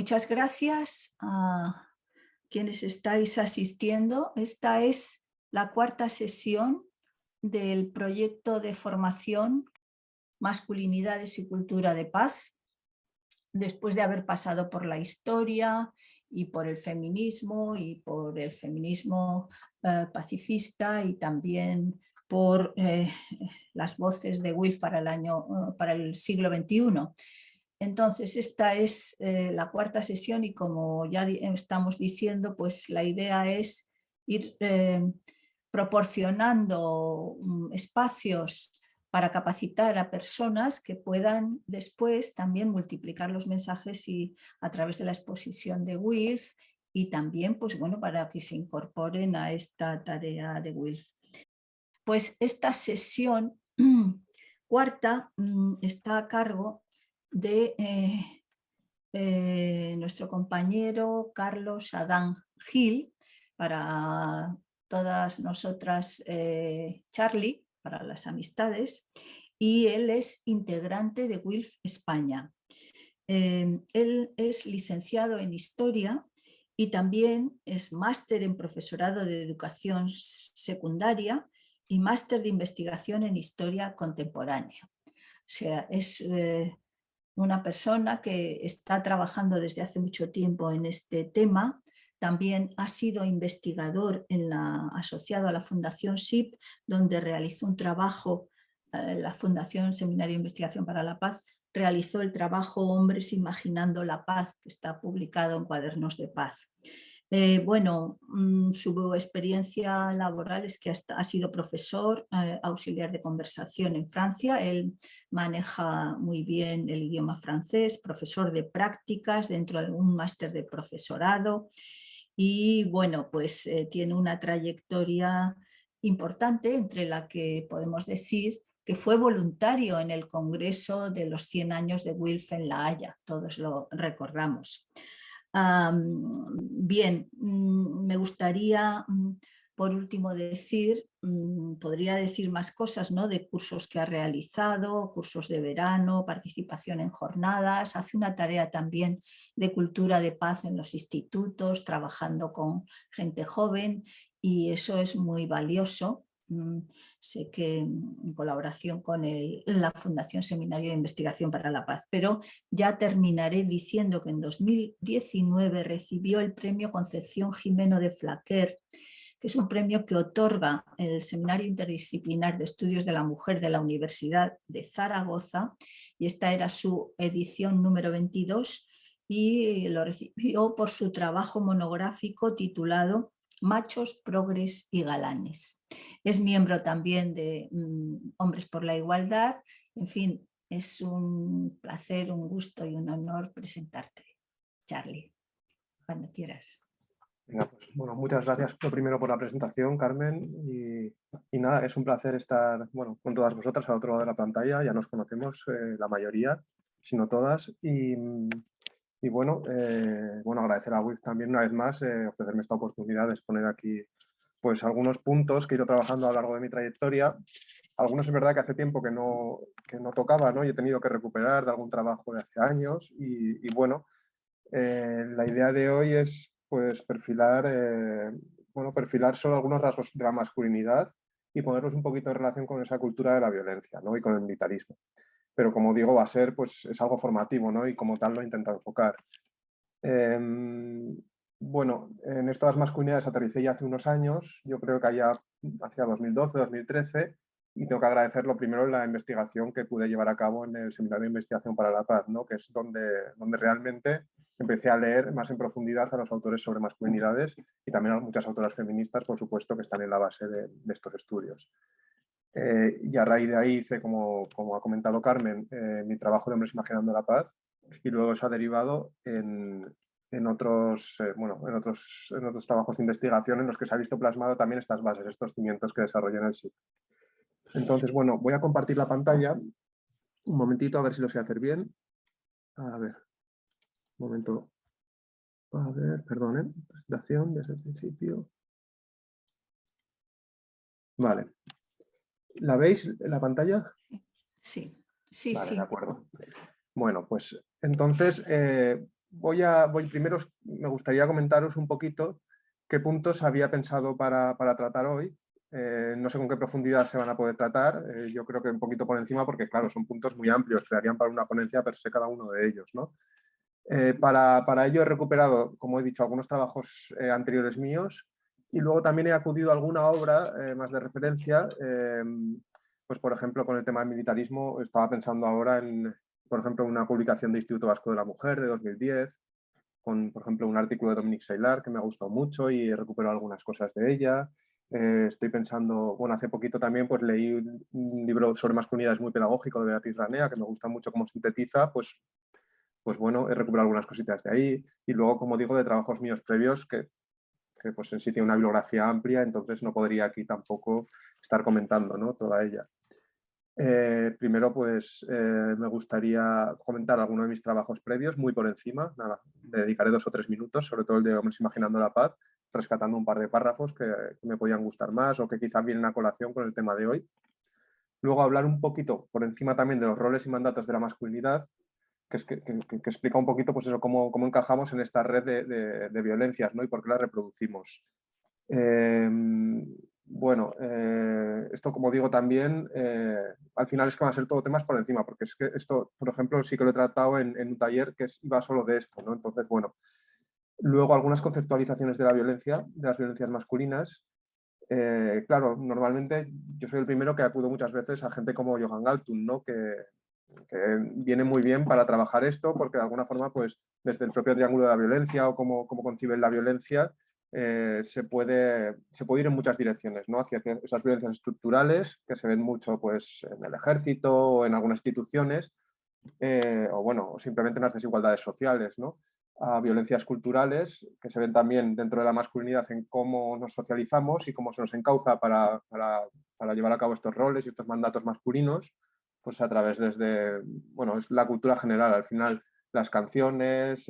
Muchas gracias a quienes estáis asistiendo. Esta es la cuarta sesión del proyecto de formación Masculinidades y Cultura de Paz, después de haber pasado por la historia y por el feminismo pacifista y también por las voces de Wilf para el siglo XXI. Entonces, esta es la cuarta sesión y como ya estamos diciendo, pues la idea es ir proporcionando espacios para capacitar a personas que puedan después también multiplicar los mensajes y a través de la exposición de Wilf y también, pues bueno, para que se incorporen a esta tarea de Wilf. Pues esta sesión cuarta está a cargo de nuestro compañero Carlos Adán Gil, para todas nosotras Charlie, para las amistades, y él es integrante de Wilf España. Él es licenciado en Historia y también es máster en Profesorado de Educación Secundaria y máster de Investigación en Historia Contemporánea. O sea, es una persona que está trabajando desde hace mucho tiempo en este tema. También ha sido investigador asociado a la Fundación SIP, donde realizó un trabajo, la Fundación Seminario de Investigación para la Paz, realizó el trabajo Hombres Imaginando la Paz, que está publicado en Cuadernos de Paz. Su experiencia laboral es que ha sido profesor auxiliar de conversación en Francia. Él maneja muy bien el idioma francés, profesor de prácticas dentro de un máster de profesorado y bueno, pues tiene una trayectoria importante, entre la que podemos decir que fue voluntario en el Congreso de los 100 años de Wilf en La Haya, todos lo recordamos. Bien, me gustaría por último decir, podría decir más cosas, ¿no?, de cursos que ha realizado, cursos de verano, participación en jornadas, hace una tarea también de cultura de paz en los institutos, trabajando con gente joven y eso es muy valioso. Sé que en colaboración con la Fundación Seminario de Investigación para la Paz, pero ya terminaré diciendo que en 2019 recibió el premio Concepción Jimeno de Flaquer, que es un premio que otorga el Seminario Interdisciplinar de Estudios de la Mujer de la Universidad de Zaragoza, y esta era su edición número 22, y lo recibió por su trabajo monográfico titulado Machos, Progres y Galanes. Es miembro también de Hombres por la Igualdad. En fin, es un placer, un gusto y un honor presentarte, Charlie, cuando quieras. Venga, pues, bueno, muchas gracias lo primero por la presentación, Carmen, y nada, es un placer estar con todas vosotras al otro lado de la pantalla. Ya nos conocemos la mayoría, si no todas, y bueno, agradecer a Wilf también una vez más ofrecerme esta oportunidad de exponer aquí pues algunos puntos que he ido trabajando a lo largo de mi trayectoria. Algunos es verdad que hace tiempo que no tocaba, ¿no? Y he tenido que recuperar de algún trabajo de hace años y bueno, la idea de hoy es pues perfilar solo algunos rasgos de la masculinidad y ponerlos un poquito en relación con esa cultura de la violencia, ¿no? Y con el militarismo. Pero como digo, va a ser, pues es algo formativo, ¿no? Y como tal lo he intentado enfocar. Bueno, en esto de las masculinidades aterricé ya hace unos años, yo creo que allá hacia 2012, 2013, y tengo que agradecer lo primero la investigación que pude llevar a cabo en el Seminario de Investigación para la Paz, ¿no? Que es donde realmente empecé a leer más en profundidad a los autores sobre masculinidades y también a muchas autoras feministas, por supuesto, que están en la base de estos estudios. Y a raíz de ahí hice, como ha comentado Carmen, mi trabajo de Hombres Imaginando la Paz, y luego eso ha derivado en otros trabajos de investigación en los que se ha visto plasmado también estas bases, estos cimientos que desarrollé en el SIP. Entonces, bueno, voy a compartir la pantalla un momentito a ver si lo sé hacer bien. A ver, un momento. A ver, perdonen, presentación desde el principio. Vale. ¿La veis la pantalla? Sí, sí, vale, sí. de acuerdo. Bueno, pues entonces primero me gustaría comentaros un poquito qué puntos había pensado para tratar hoy. No sé con qué profundidad se van a poder tratar, yo creo que un poquito por encima porque, claro, son puntos muy amplios que darían para una ponencia per se cada uno de ellos, ¿no? Para ello he recuperado, como he dicho, algunos trabajos anteriores míos y luego también he acudido a alguna obra más de referencia, pues por ejemplo con el tema del militarismo estaba pensando ahora en, por ejemplo, una publicación de Instituto Vasco de la Mujer de 2010, con, por ejemplo, un artículo de Dominique Seylar que me ha gustado mucho y he recuperado algunas cosas de ella. Estoy pensando, bueno, hace poquito también pues leí un libro sobre masculinidades muy pedagógico de Beatriz Ranea, que me gusta mucho cómo sintetiza, pues bueno, he recuperado algunas cositas de ahí. Y luego, como digo, de trabajos míos previos, que pues en sí tiene una bibliografía amplia, entonces no podría aquí tampoco estar comentando, ¿no?, toda ella. Primero, pues me gustaría comentar algunos de mis trabajos previos, muy por encima. Nada, le dedicaré 2 o 3 minutos, sobre todo el de Hombres Imaginando la Paz, rescatando un par de párrafos que me podían gustar más o que quizás vienen a colación con el tema de hoy. Luego hablar un poquito por encima también de los roles y mandatos de la masculinidad, que explica un poquito pues eso, cómo encajamos en esta red de violencias, ¿no?, y por qué las reproducimos. Bueno, esto, como digo, también al final es que van a ser todo temas por encima, porque es que esto, por ejemplo, sí que lo he tratado en un taller que iba solo de esto, ¿no? Entonces, bueno, luego algunas conceptualizaciones de la violencia, de las violencias masculinas. Claro, normalmente yo soy el primero que acudo muchas veces a gente como Johan Galtung, ¿no?, que viene muy bien para trabajar esto, porque de alguna forma, pues desde el propio triángulo de la violencia o cómo conciben la violencia, se puede ir en muchas direcciones, ¿no?, hacia esas violencias estructurales que se ven mucho pues, en el ejército o en algunas instituciones, o bueno, o simplemente en las desigualdades sociales, ¿no?, a violencias culturales que se ven también dentro de la masculinidad en cómo nos socializamos y cómo se nos encauza para llevar a cabo estos roles y estos mandatos masculinos, pues a través desde, bueno, es la cultura general, al final las canciones,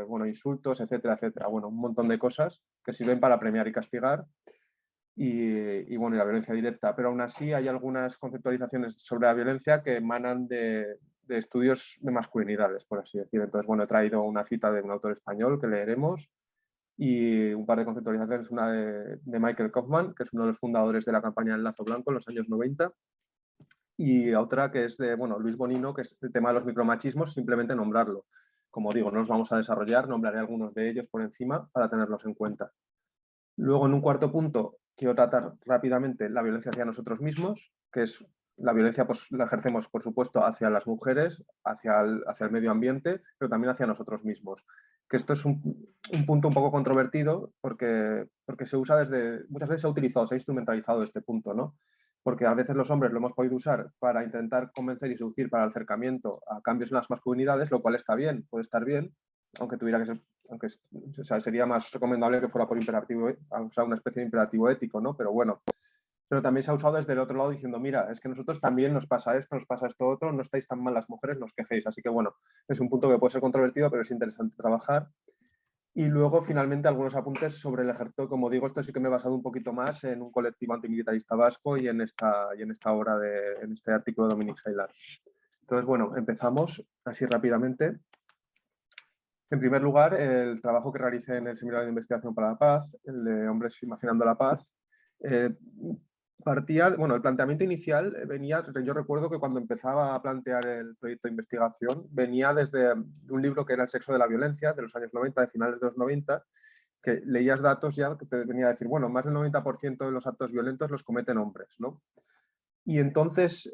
bueno, insultos, etcétera, etcétera. Bueno, un montón de cosas que sirven para premiar y castigar bueno, y la violencia directa. Pero aún así hay algunas conceptualizaciones sobre la violencia que emanan de estudios de masculinidades, por así decir. Entonces, bueno, he traído una cita de un autor español que leeremos y un par de conceptualizaciones, una de Michael Kaufman, que es uno de los fundadores de la campaña del Lazo Blanco en los años 90, y otra que es de, bueno, Luis Bonino, que es el tema de los micromachismos, simplemente nombrarlo. Como digo, no los vamos a desarrollar, nombraré algunos de ellos por encima para tenerlos en cuenta. Luego, en un cuarto punto, quiero tratar rápidamente la violencia hacia nosotros mismos, que es la violencia, pues la ejercemos, por supuesto, hacia las mujeres, hacia el medio ambiente, pero también hacia nosotros mismos. Que esto es un punto un poco controvertido porque se usa muchas veces se ha utilizado, se ha instrumentalizado este punto, ¿no? Porque a veces los hombres lo hemos podido usar para intentar convencer y seducir para el acercamiento a cambios en las masculinidades, lo cual está bien, puede estar bien, aunque tuviera que ser, aunque o sea, sería más recomendable que fuera por imperativo, o sea, una especie de imperativo ético, ¿no? Pero bueno, pero también se ha usado desde el otro lado diciendo, mira, es que nosotros también nos pasa esto otro, no estáis tan mal las mujeres, no os quejéis. Así que bueno, es un punto que puede ser controvertido, pero es interesante trabajar. Y luego, finalmente, algunos apuntes sobre el ejército. Como digo, esto sí que me he basado un poquito más en un colectivo antimilitarista vasco y en esta obra, en este artículo de Dominique Seylar. Entonces, bueno, empezamos así rápidamente. En primer lugar, el trabajo que realicé en el Seminario de Investigación para la Paz, el de Hombres Imaginando la Paz, partía, bueno, el planteamiento inicial venía, yo recuerdo que cuando empezaba a plantear el proyecto de investigación, venía desde un libro que era El sexo de la violencia, de los años 90, de finales de los 90, que leías datos ya que te venía a decir, bueno, más del 90% de los actos violentos los cometen hombres, ¿no? Y entonces,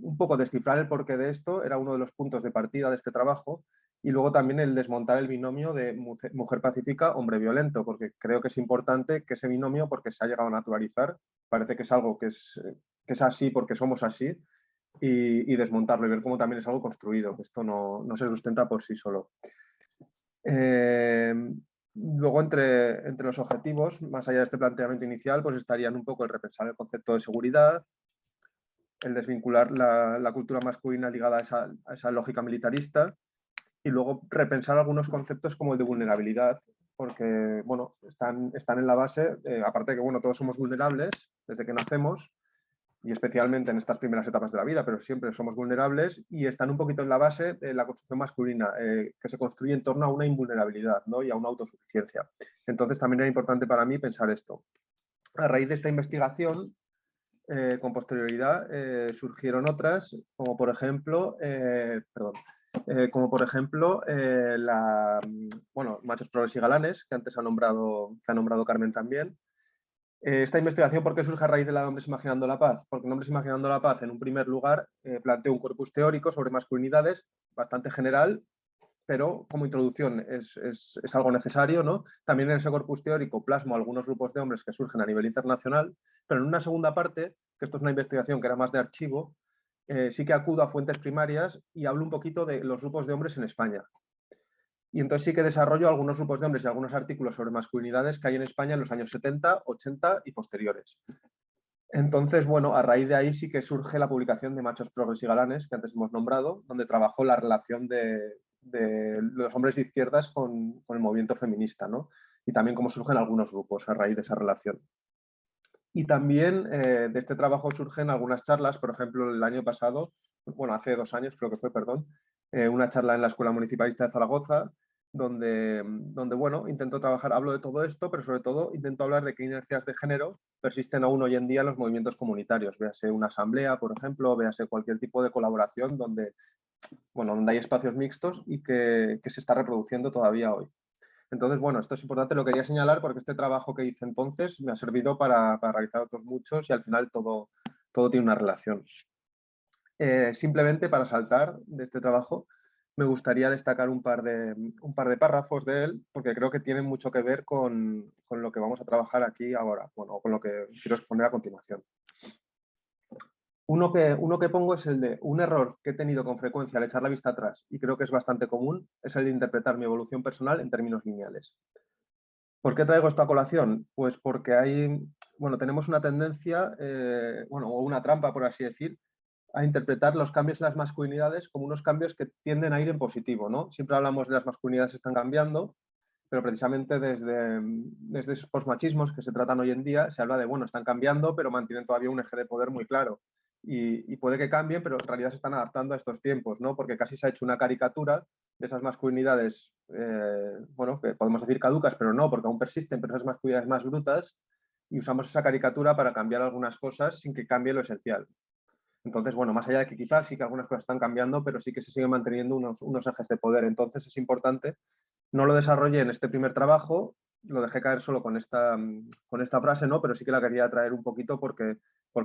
un poco descifrar el porqué de esto era uno de los puntos de partida de este trabajo, y luego también el desmontar el binomio de mujer pacífica, hombre violento, porque creo que es importante que ese binomio, porque se ha llegado a naturalizar, parece que es algo que es así porque somos así, y desmontarlo y ver cómo también es algo construido, que esto no se sustenta por sí solo. Luego, entre los objetivos, más allá de este planteamiento inicial, pues estarían un poco el repensar el concepto de seguridad, el desvincular la cultura masculina ligada a esa lógica militarista y luego repensar algunos conceptos como el de vulnerabilidad, porque bueno, están en la base, aparte de que bueno, todos somos vulnerables desde que nacemos, y especialmente en estas primeras etapas de la vida, pero siempre somos vulnerables y están un poquito en la base de la construcción masculina, que se construye en torno a una invulnerabilidad, ¿no? Y a una autosuficiencia. Entonces también era importante para mí pensar esto. A raíz de esta investigación, con posterioridad, surgieron otras, como por ejemplo, machos, progres y galanes, que antes ha nombrado Carmen también. Esta investigación, ¿por qué surge a raíz de la de Hombres Imaginando la Paz? Porque en Hombres Imaginando la Paz, en un primer lugar, planteó un corpus teórico sobre masculinidades bastante general, pero como introducción es algo necesario, ¿no? También en ese corpus teórico plasmo algunos grupos de hombres que surgen a nivel internacional, pero en una segunda parte, que esto es una investigación que era más de archivo, sí que acudo a fuentes primarias y hablo un poquito de los grupos de hombres en España. Y entonces sí que desarrollo algunos grupos de hombres y algunos artículos sobre masculinidades que hay en España en los años 70, 80 y posteriores. Entonces, bueno, a raíz de ahí sí que surge la publicación de Machos, Progres y Galanes, que antes hemos nombrado, donde trabajó la relación de los hombres de izquierdas con el movimiento feminista, ¿no? Y también cómo surgen algunos grupos a raíz de esa relación. Y también de este trabajo surgen algunas charlas, por ejemplo, el año pasado, bueno, hace 2 años creo que fue, perdón, una charla en la Escuela Municipalista de Zaragoza, donde bueno, intento trabajar, hablo de todo esto, pero sobre todo intento hablar de qué inercias de género persisten aún hoy en día en los movimientos comunitarios, véase una asamblea, por ejemplo, véase cualquier tipo de colaboración donde hay espacios mixtos y que se está reproduciendo todavía hoy. Entonces, bueno, esto es importante, lo quería señalar porque este trabajo que hice entonces me ha servido para realizar otros muchos y al final todo tiene una relación. Simplemente para saltar de este trabajo, me gustaría destacar un par de párrafos de él, porque creo que tienen mucho que ver con lo que vamos a trabajar aquí ahora, bueno, con lo que quiero exponer a continuación. Uno que pongo es el de un error que he tenido con frecuencia al echar la vista atrás, y creo que es bastante común, es el de interpretar mi evolución personal en términos lineales. ¿Por qué traigo esto a colación? Pues porque tenemos una tendencia, o una trampa, por así decir, a interpretar los cambios en las masculinidades como unos cambios que tienden a ir en positivo, ¿no? Siempre hablamos de las masculinidades que están cambiando, pero precisamente desde esos posmachismos que se tratan hoy en día, se habla de, bueno, están cambiando, pero mantienen todavía un eje de poder muy claro. Y puede que cambien, pero en realidad se están adaptando a estos tiempos, ¿no? Porque casi se ha hecho una caricatura de esas masculinidades, que podemos decir caducas, pero no, porque aún persisten, pero esas masculinidades más brutas, y usamos esa caricatura para cambiar algunas cosas sin que cambie lo esencial. Entonces, bueno, más allá de que quizás sí que algunas cosas están cambiando, pero sí que se siguen manteniendo unos ejes de poder. Entonces es importante. No lo desarrollé en este primer trabajo, lo dejé caer solo con esta frase, ¿no? Pero sí que la quería traer un poquito porque,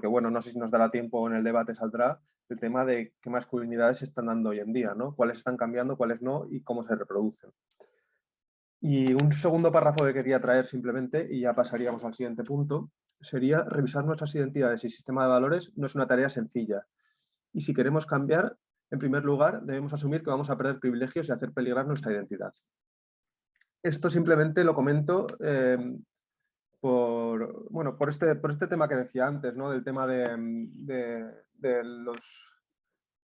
bueno, no sé si nos dará tiempo, en el debate saldrá el tema de qué masculinidades se están dando hoy en día, ¿no? Cuáles están cambiando, cuáles no y cómo se reproducen. Y un segundo párrafo que quería traer simplemente, y ya pasaríamos al siguiente punto, sería revisar nuestras identidades y sistema de valores no es una tarea sencilla. Y si queremos cambiar, en primer lugar, debemos asumir que vamos a perder privilegios y hacer peligrar nuestra identidad. Esto simplemente lo comento por este tema que decía antes, ¿no? Del tema de los...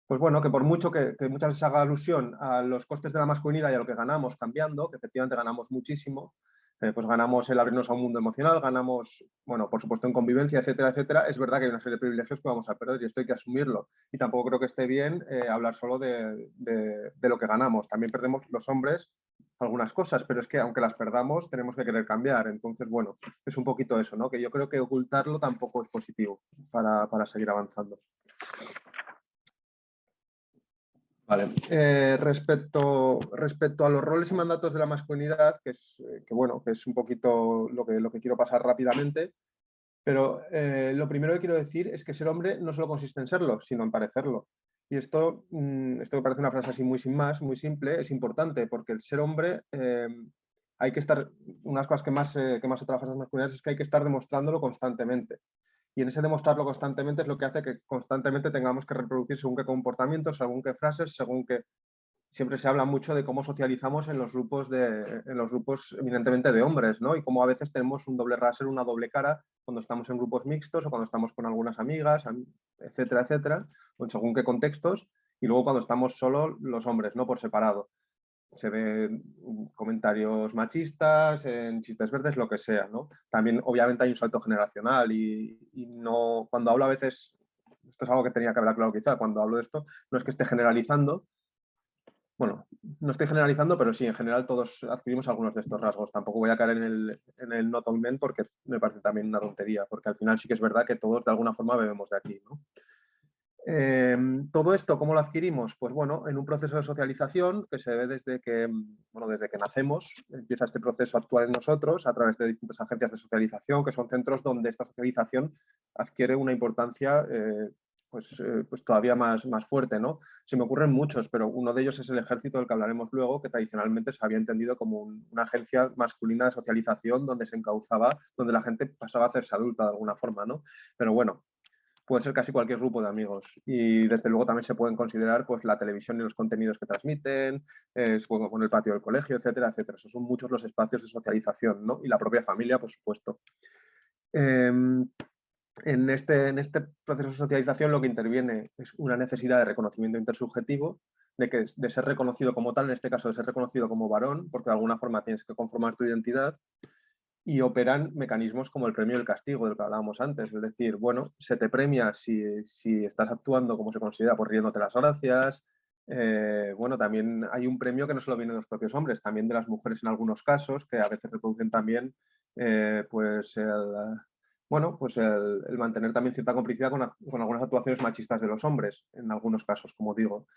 Pues bueno, que por mucho que muchas veces haga alusión a los costes de la masculinidad y a lo que ganamos cambiando, que efectivamente ganamos muchísimo, pues ganamos el abrirnos a un mundo emocional, ganamos, bueno, por supuesto en convivencia, etcétera, etcétera. Es verdad que hay una serie de privilegios que vamos a perder y esto hay que asumirlo. Y tampoco creo que esté bien hablar solo de lo que ganamos. También perdemos los hombres algunas cosas, pero es que aunque las perdamos tenemos que querer cambiar. Entonces, bueno, es un poquito eso, ¿no? Que yo creo que ocultarlo tampoco es positivo para seguir avanzando. Vale. Respecto a los roles y mandatos de la masculinidad, que es un poquito lo que quiero pasar rápidamente, pero lo primero que quiero decir es que ser hombre no solo consiste en serlo, sino en parecerlo. Y esto me parece una frase así muy sin más, muy simple, es importante, porque el ser hombre hay que estar, unas cosas que más se trabajan en las masculinidades es que hay que estar demostrándolo constantemente. Y en ese demostrarlo constantemente es lo que hace que constantemente tengamos que reproducir según qué comportamientos, según qué frases, según qué... Siempre se habla mucho de cómo socializamos en los grupos eminentemente de hombres, ¿no? Y cómo a veces tenemos un doble rasero, una doble cara, cuando estamos en grupos mixtos o cuando estamos con algunas amigas, etcétera, etcétera, o según qué contextos, y luego cuando estamos solo los hombres, ¿no? Por separado. Se ven comentarios machistas, en chistes verdes, lo que sea, ¿no? También, obviamente, hay un salto generacional y no, cuando hablo a veces esto es algo que tenía que hablar claro quizá, cuando hablo de esto, no es que esté generalizando, bueno, no estoy generalizando, pero sí, en general todos adquirimos algunos de estos rasgos. Tampoco voy a caer en el not all men porque me parece también una tontería, porque al final sí que es verdad que todos de alguna forma bebemos de aquí, ¿no? Todo esto, ¿cómo lo adquirimos? Pues bueno, en un proceso de socialización que se ve desde que, bueno, desde que nacemos, empieza este proceso a actuar en nosotros a través de distintas agencias de socialización, que son centros donde esta socialización adquiere una importancia pues todavía más fuerte, ¿no? Se me ocurren muchos, pero uno de ellos es el ejército del que hablaremos luego, que tradicionalmente se había entendido como una agencia masculina de socialización donde se encauzaba, donde la gente pasaba a hacerse adulta de alguna forma, ¿no? Pero bueno, puede ser casi cualquier grupo de amigos y desde luego también se pueden considerar pues la televisión y los contenidos que transmiten, con el patio del colegio, etcétera, etcétera. Esos son muchos los espacios de socialización, ¿no? Y la propia familia, por supuesto. En este proceso de socialización lo que interviene es una necesidad de reconocimiento intersubjetivo, de ser reconocido como tal, en este caso de ser reconocido como varón, porque de alguna forma tienes que conformar tu identidad, y operan mecanismos como el premio y el castigo del que hablábamos antes. Es decir, bueno, se te premia si estás actuando como se considera, pues riéndote las gracias. Bueno, también hay un premio que no solo viene de los propios hombres, también de las mujeres en algunos casos, que a veces reproducen también pues bueno, pues el mantener también cierta complicidad con algunas actuaciones machistas de los hombres, en algunos casos, como digo.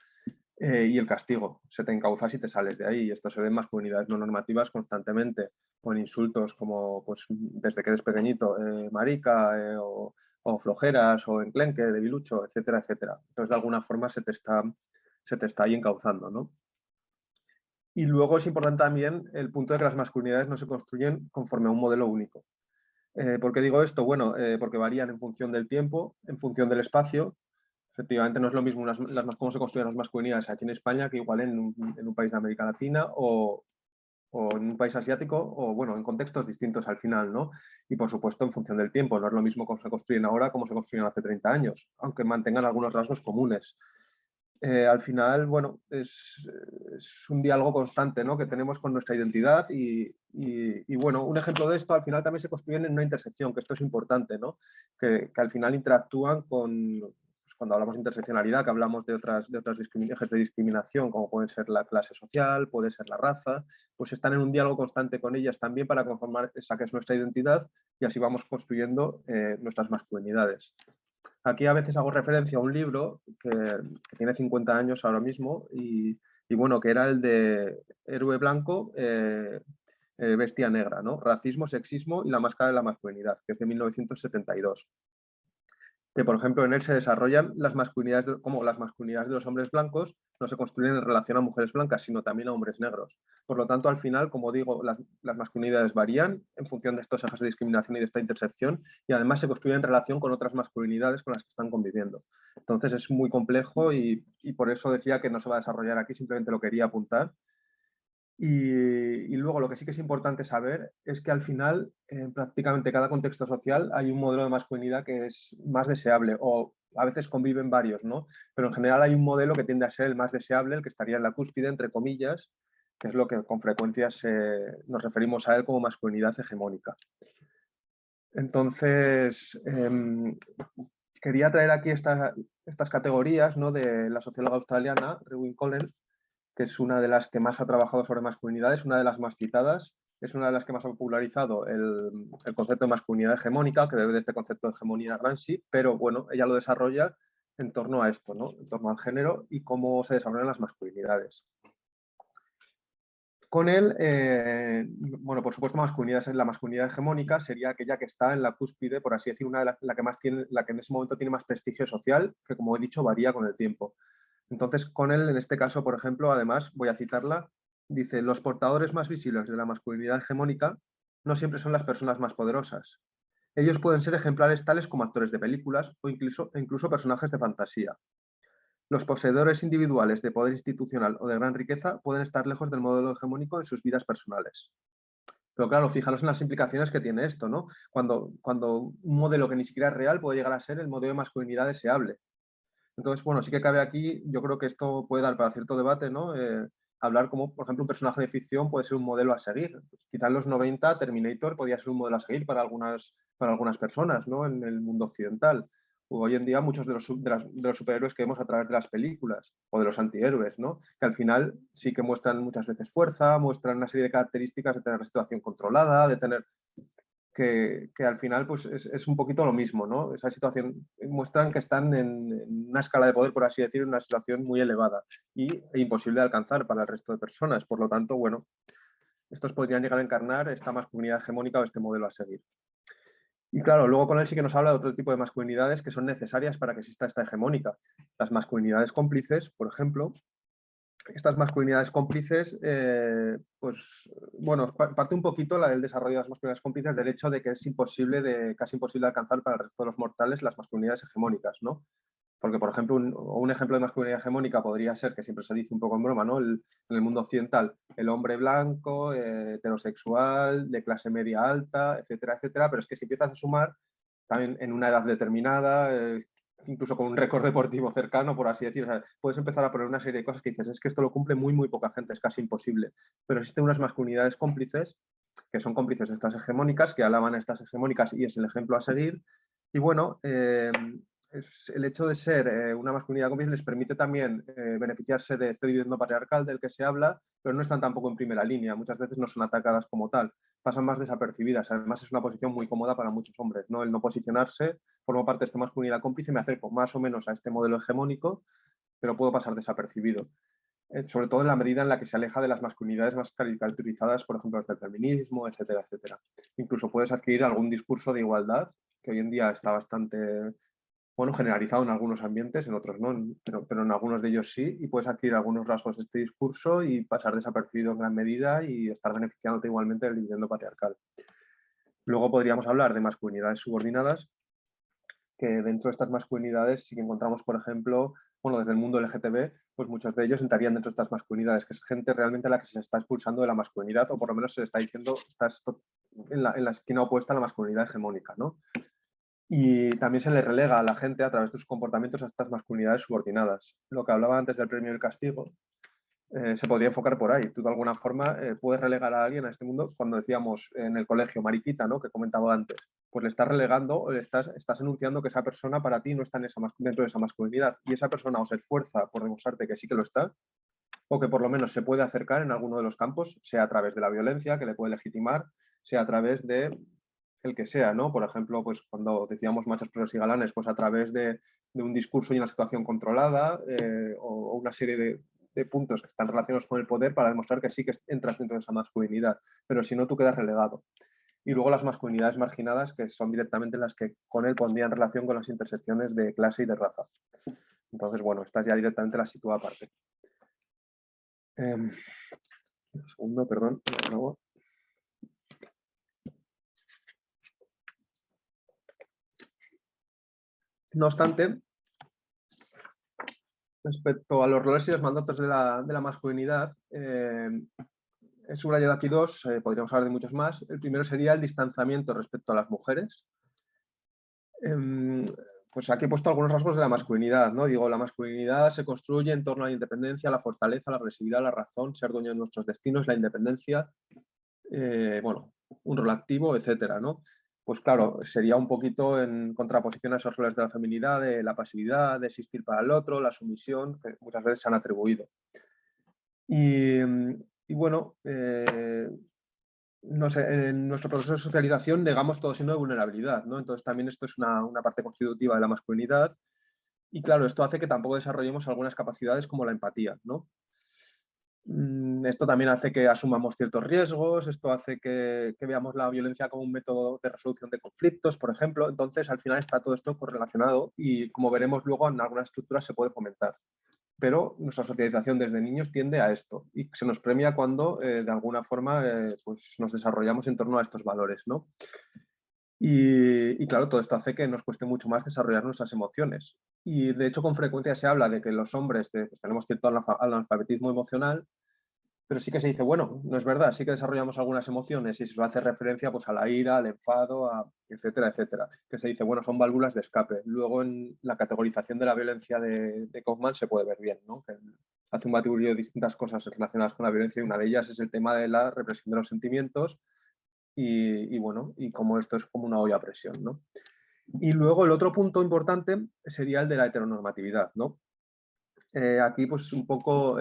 Y el castigo, se te encauza si te sales de ahí. Y esto se ve en masculinidades no normativas constantemente, con insultos como, pues, desde que eres pequeñito, marica, o flojeras, o enclenque, debilucho, etcétera, etcétera. Entonces, de alguna forma se te está ahí encauzando, ¿no? Y luego es importante también el punto de que las masculinidades no se construyen conforme a un modelo único. ¿Por qué digo esto? Bueno, porque varían en función del tiempo, en función del espacio. Efectivamente, no es lo mismo cómo se construyen las masculinidades aquí en España que igual en un país de América Latina o en un país asiático, o bueno, en contextos distintos al final, ¿no? Y por supuesto en función del tiempo, no es lo mismo cómo se construyen ahora como se construyen hace 30 años, aunque mantengan algunos rasgos comunes. Al final, bueno, es un diálogo constante, ¿no? Que tenemos con nuestra identidad y, bueno, un ejemplo de esto al final también se construyen en una intersección, que esto es importante, ¿no? Que al final interactúan con, pues cuando hablamos de interseccionalidad, que hablamos de otras ejes de discriminación, como pueden ser la clase social, puede ser la raza, pues están en un diálogo constante con ellas también para conformar esa que es nuestra identidad y así vamos construyendo nuestras masculinidades. Aquí a veces hago referencia a un libro que tiene 50 años ahora mismo y bueno, que era el de Héroe Blanco, Bestia Negra, ¿no? Racismo, sexismo y la máscara de la masculinidad, que es de 1972. Que, por ejemplo, en él se desarrollan las masculinidades, como las masculinidades de los hombres blancos no se construyen en relación a mujeres blancas, sino también a hombres negros. Por lo tanto, al final, como digo, las masculinidades varían en función de estos ejes de discriminación y de esta intersección, y además se construyen en relación con otras masculinidades con las que están conviviendo. Entonces es muy complejo y por eso decía que no se va a desarrollar aquí, simplemente lo quería apuntar. Y luego lo que sí que es importante saber es que al final, en prácticamente cada contexto social, hay un modelo de masculinidad que es más deseable o a veces conviven varios, ¿no? Pero en general hay un modelo que tiende a ser el más deseable, el que estaría en la cúspide, entre comillas, que es lo que con frecuencia nos referimos a él como masculinidad hegemónica. Entonces, quería traer aquí estas categorías, ¿no? De la socióloga australiana, Rewin Collen, que es una de las que más ha trabajado sobre masculinidades, una de las más citadas, es una de las que más ha popularizado el concepto de masculinidad hegemónica, que bebe de este concepto de hegemonía Gramsci, pero bueno, ella lo desarrolla en torno a esto, ¿no? En torno al género y cómo se desarrollan las masculinidades. Con él, bueno, por supuesto, la masculinidad hegemónica sería aquella que está en la cúspide, por así decir, la que en ese momento tiene más prestigio social, que como he dicho, varía con el tiempo. Entonces, con él, en este caso, por ejemplo, además, voy a citarla, dice, los portadores más visibles de la masculinidad hegemónica no siempre son las personas más poderosas. Ellos pueden ser ejemplares tales como actores de películas o incluso personajes de fantasía. Los poseedores individuales de poder institucional o de gran riqueza pueden estar lejos del modelo hegemónico en sus vidas personales. Pero claro, fijaros en las implicaciones que tiene esto, ¿no? Cuando un modelo que ni siquiera es real puede llegar a ser el modelo de masculinidad deseable. Entonces, bueno, sí que cabe aquí, yo creo que esto puede dar para cierto debate, ¿no? Hablar como, por ejemplo, un personaje de ficción puede ser un modelo a seguir. Pues, quizá en los 90 Terminator podía ser un modelo a seguir para algunas personas, ¿no? En el mundo occidental. hoy en día muchos de los superhéroes que vemos a través de las películas o de los antihéroes, ¿no? Que al final sí que muestran muchas veces fuerza, muestran una serie de características de tener la situación controlada, de tener que al final pues es un poquito lo mismo, ¿no? Esa situación muestran que están en una escala de poder, por así decir, en una situación muy elevada e imposible de alcanzar para el resto de personas. Por lo tanto, bueno, estos podrían llegar a encarnar esta masculinidad hegemónica o este modelo a seguir. Y claro, luego con él sí que nos habla de otro tipo de masculinidades que son necesarias para que exista esta hegemónica. Las masculinidades cómplices, por ejemplo. Estas masculinidades cómplices, pues bueno, parte un poquito la del desarrollo de las masculinidades cómplices del hecho de que es imposible, casi imposible alcanzar para el resto de los mortales las masculinidades hegemónicas, ¿no? Porque, por ejemplo, un ejemplo de masculinidad hegemónica podría ser, que siempre se dice un poco en broma, ¿no? En el mundo occidental, el hombre blanco, heterosexual, de clase media alta, etcétera, etcétera, pero es que si empiezas a sumar, también en una edad determinada, incluso con un récord deportivo cercano, por así decir, o sea, puedes empezar a poner una serie de cosas que dices, es que esto lo cumple muy, muy poca gente, es casi imposible. Pero existen unas masculinidades cómplices, que son cómplices de estas hegemónicas, que alaban a estas hegemónicas y es el ejemplo a seguir. Y bueno, el hecho de ser una masculinidad cómplice les permite también beneficiarse de este dividendo patriarcal del que se habla, pero no están tampoco en primera línea, muchas veces no son atacadas como tal, pasan más desapercibidas. Además es una posición muy cómoda para muchos hombres, ¿no? El no posicionarse, formo parte de esta masculinidad cómplice, me acerco más o menos a este modelo hegemónico, pero puedo pasar desapercibido. Sobre todo en la medida en la que se aleja de las masculinidades más caricaturizadas, por ejemplo, desde el feminismo, etcétera, etcétera. Incluso puedes adquirir algún discurso de igualdad, que hoy en día está bastante, bueno, generalizado en algunos ambientes, en otros no, pero en algunos de ellos sí, y puedes adquirir algunos rasgos de este discurso y pasar desapercibido en gran medida y estar beneficiándote igualmente del dividendo patriarcal. Luego podríamos hablar de masculinidades subordinadas, que dentro de estas masculinidades sí que encontramos, por ejemplo, bueno, desde el mundo LGTB, pues muchos de ellos entrarían dentro de estas masculinidades, que es gente realmente a la que se le está expulsando de la masculinidad, o por lo menos se le está diciendo, estás en la esquina opuesta a la masculinidad hegemónica, ¿no? Y también se le relega a la gente a través de sus comportamientos a estas masculinidades subordinadas. Lo que hablaba antes del premio y el castigo, se podría enfocar por ahí. Tú de alguna forma puedes relegar a alguien a este mundo, cuando decíamos en el colegio mariquita, ¿no? Que comentaba antes, pues le estás relegando o le estás enunciando que esa persona para ti no está dentro de esa masculinidad y esa persona o se esfuerza por demostrarte que sí que lo está o que por lo menos se puede acercar en alguno de los campos, sea a través de la violencia que le puede legitimar, sea a través de el que sea, ¿no? Por ejemplo, pues cuando decíamos machos, perros y galanes, pues a través de un discurso y una situación controlada o una serie de puntos que están relacionados con el poder para demostrar que sí que entras dentro de esa masculinidad, pero si no, tú quedas relegado. Y luego las masculinidades marginadas, que son directamente las que con él pondrían relación con las intersecciones de clase y de raza. Entonces, bueno, estas ya directamente las sitúa aparte. Un segundo, perdón. No obstante, respecto a los roles y los mandatos de la masculinidad, he subrayado aquí dos, podríamos hablar de muchos más. El primero sería el distanciamiento respecto a las mujeres. Pues aquí he puesto algunos rasgos de la masculinidad, ¿no? Digo, la masculinidad se construye en torno a la independencia, la fortaleza, la agresividad, la razón, ser dueño de nuestros destinos, la independencia, bueno, un rol activo, etcétera, ¿no? Pues claro, sería un poquito en contraposición a esos roles de la feminidad, de la pasividad, de existir para el otro, la sumisión, que muchas veces se han atribuido. Y bueno, no sé, en nuestro proceso de socialización negamos todo signo de vulnerabilidad, ¿no? Entonces también esto es una parte constitutiva de la masculinidad y claro, esto hace que tampoco desarrollemos algunas capacidades como la empatía, ¿no? Esto también hace que asumamos ciertos riesgos, esto hace que veamos la violencia como un método de resolución de conflictos, por ejemplo. Entonces, al final está todo esto correlacionado y, como veremos luego, en algunas estructuras se puede fomentar. Pero nuestra socialización desde niños tiende a esto y se nos premia cuando, de alguna forma, pues nos desarrollamos en torno a estos valores, ¿no? Y claro, todo esto hace que nos cueste mucho más desarrollar nuestras emociones. Y de hecho, con frecuencia se habla de que los hombres pues, tenemos cierto analfabetismo emocional, pero sí que se dice, bueno, no es verdad, sí que desarrollamos algunas emociones y se hace referencia pues, a la ira, al enfado, etcétera, etcétera. Que se dice, bueno, son válvulas de escape. Luego en la categorización de la violencia de Kaufman se puede ver bien, ¿no? Que hace un batiburrillo de distintas cosas relacionadas con la violencia y una de ellas es el tema de la represión de los sentimientos y bueno, y cómo esto es como una olla a presión, ¿no? Y luego el otro punto importante sería el de la heteronormatividad, ¿no? Aquí pues un poco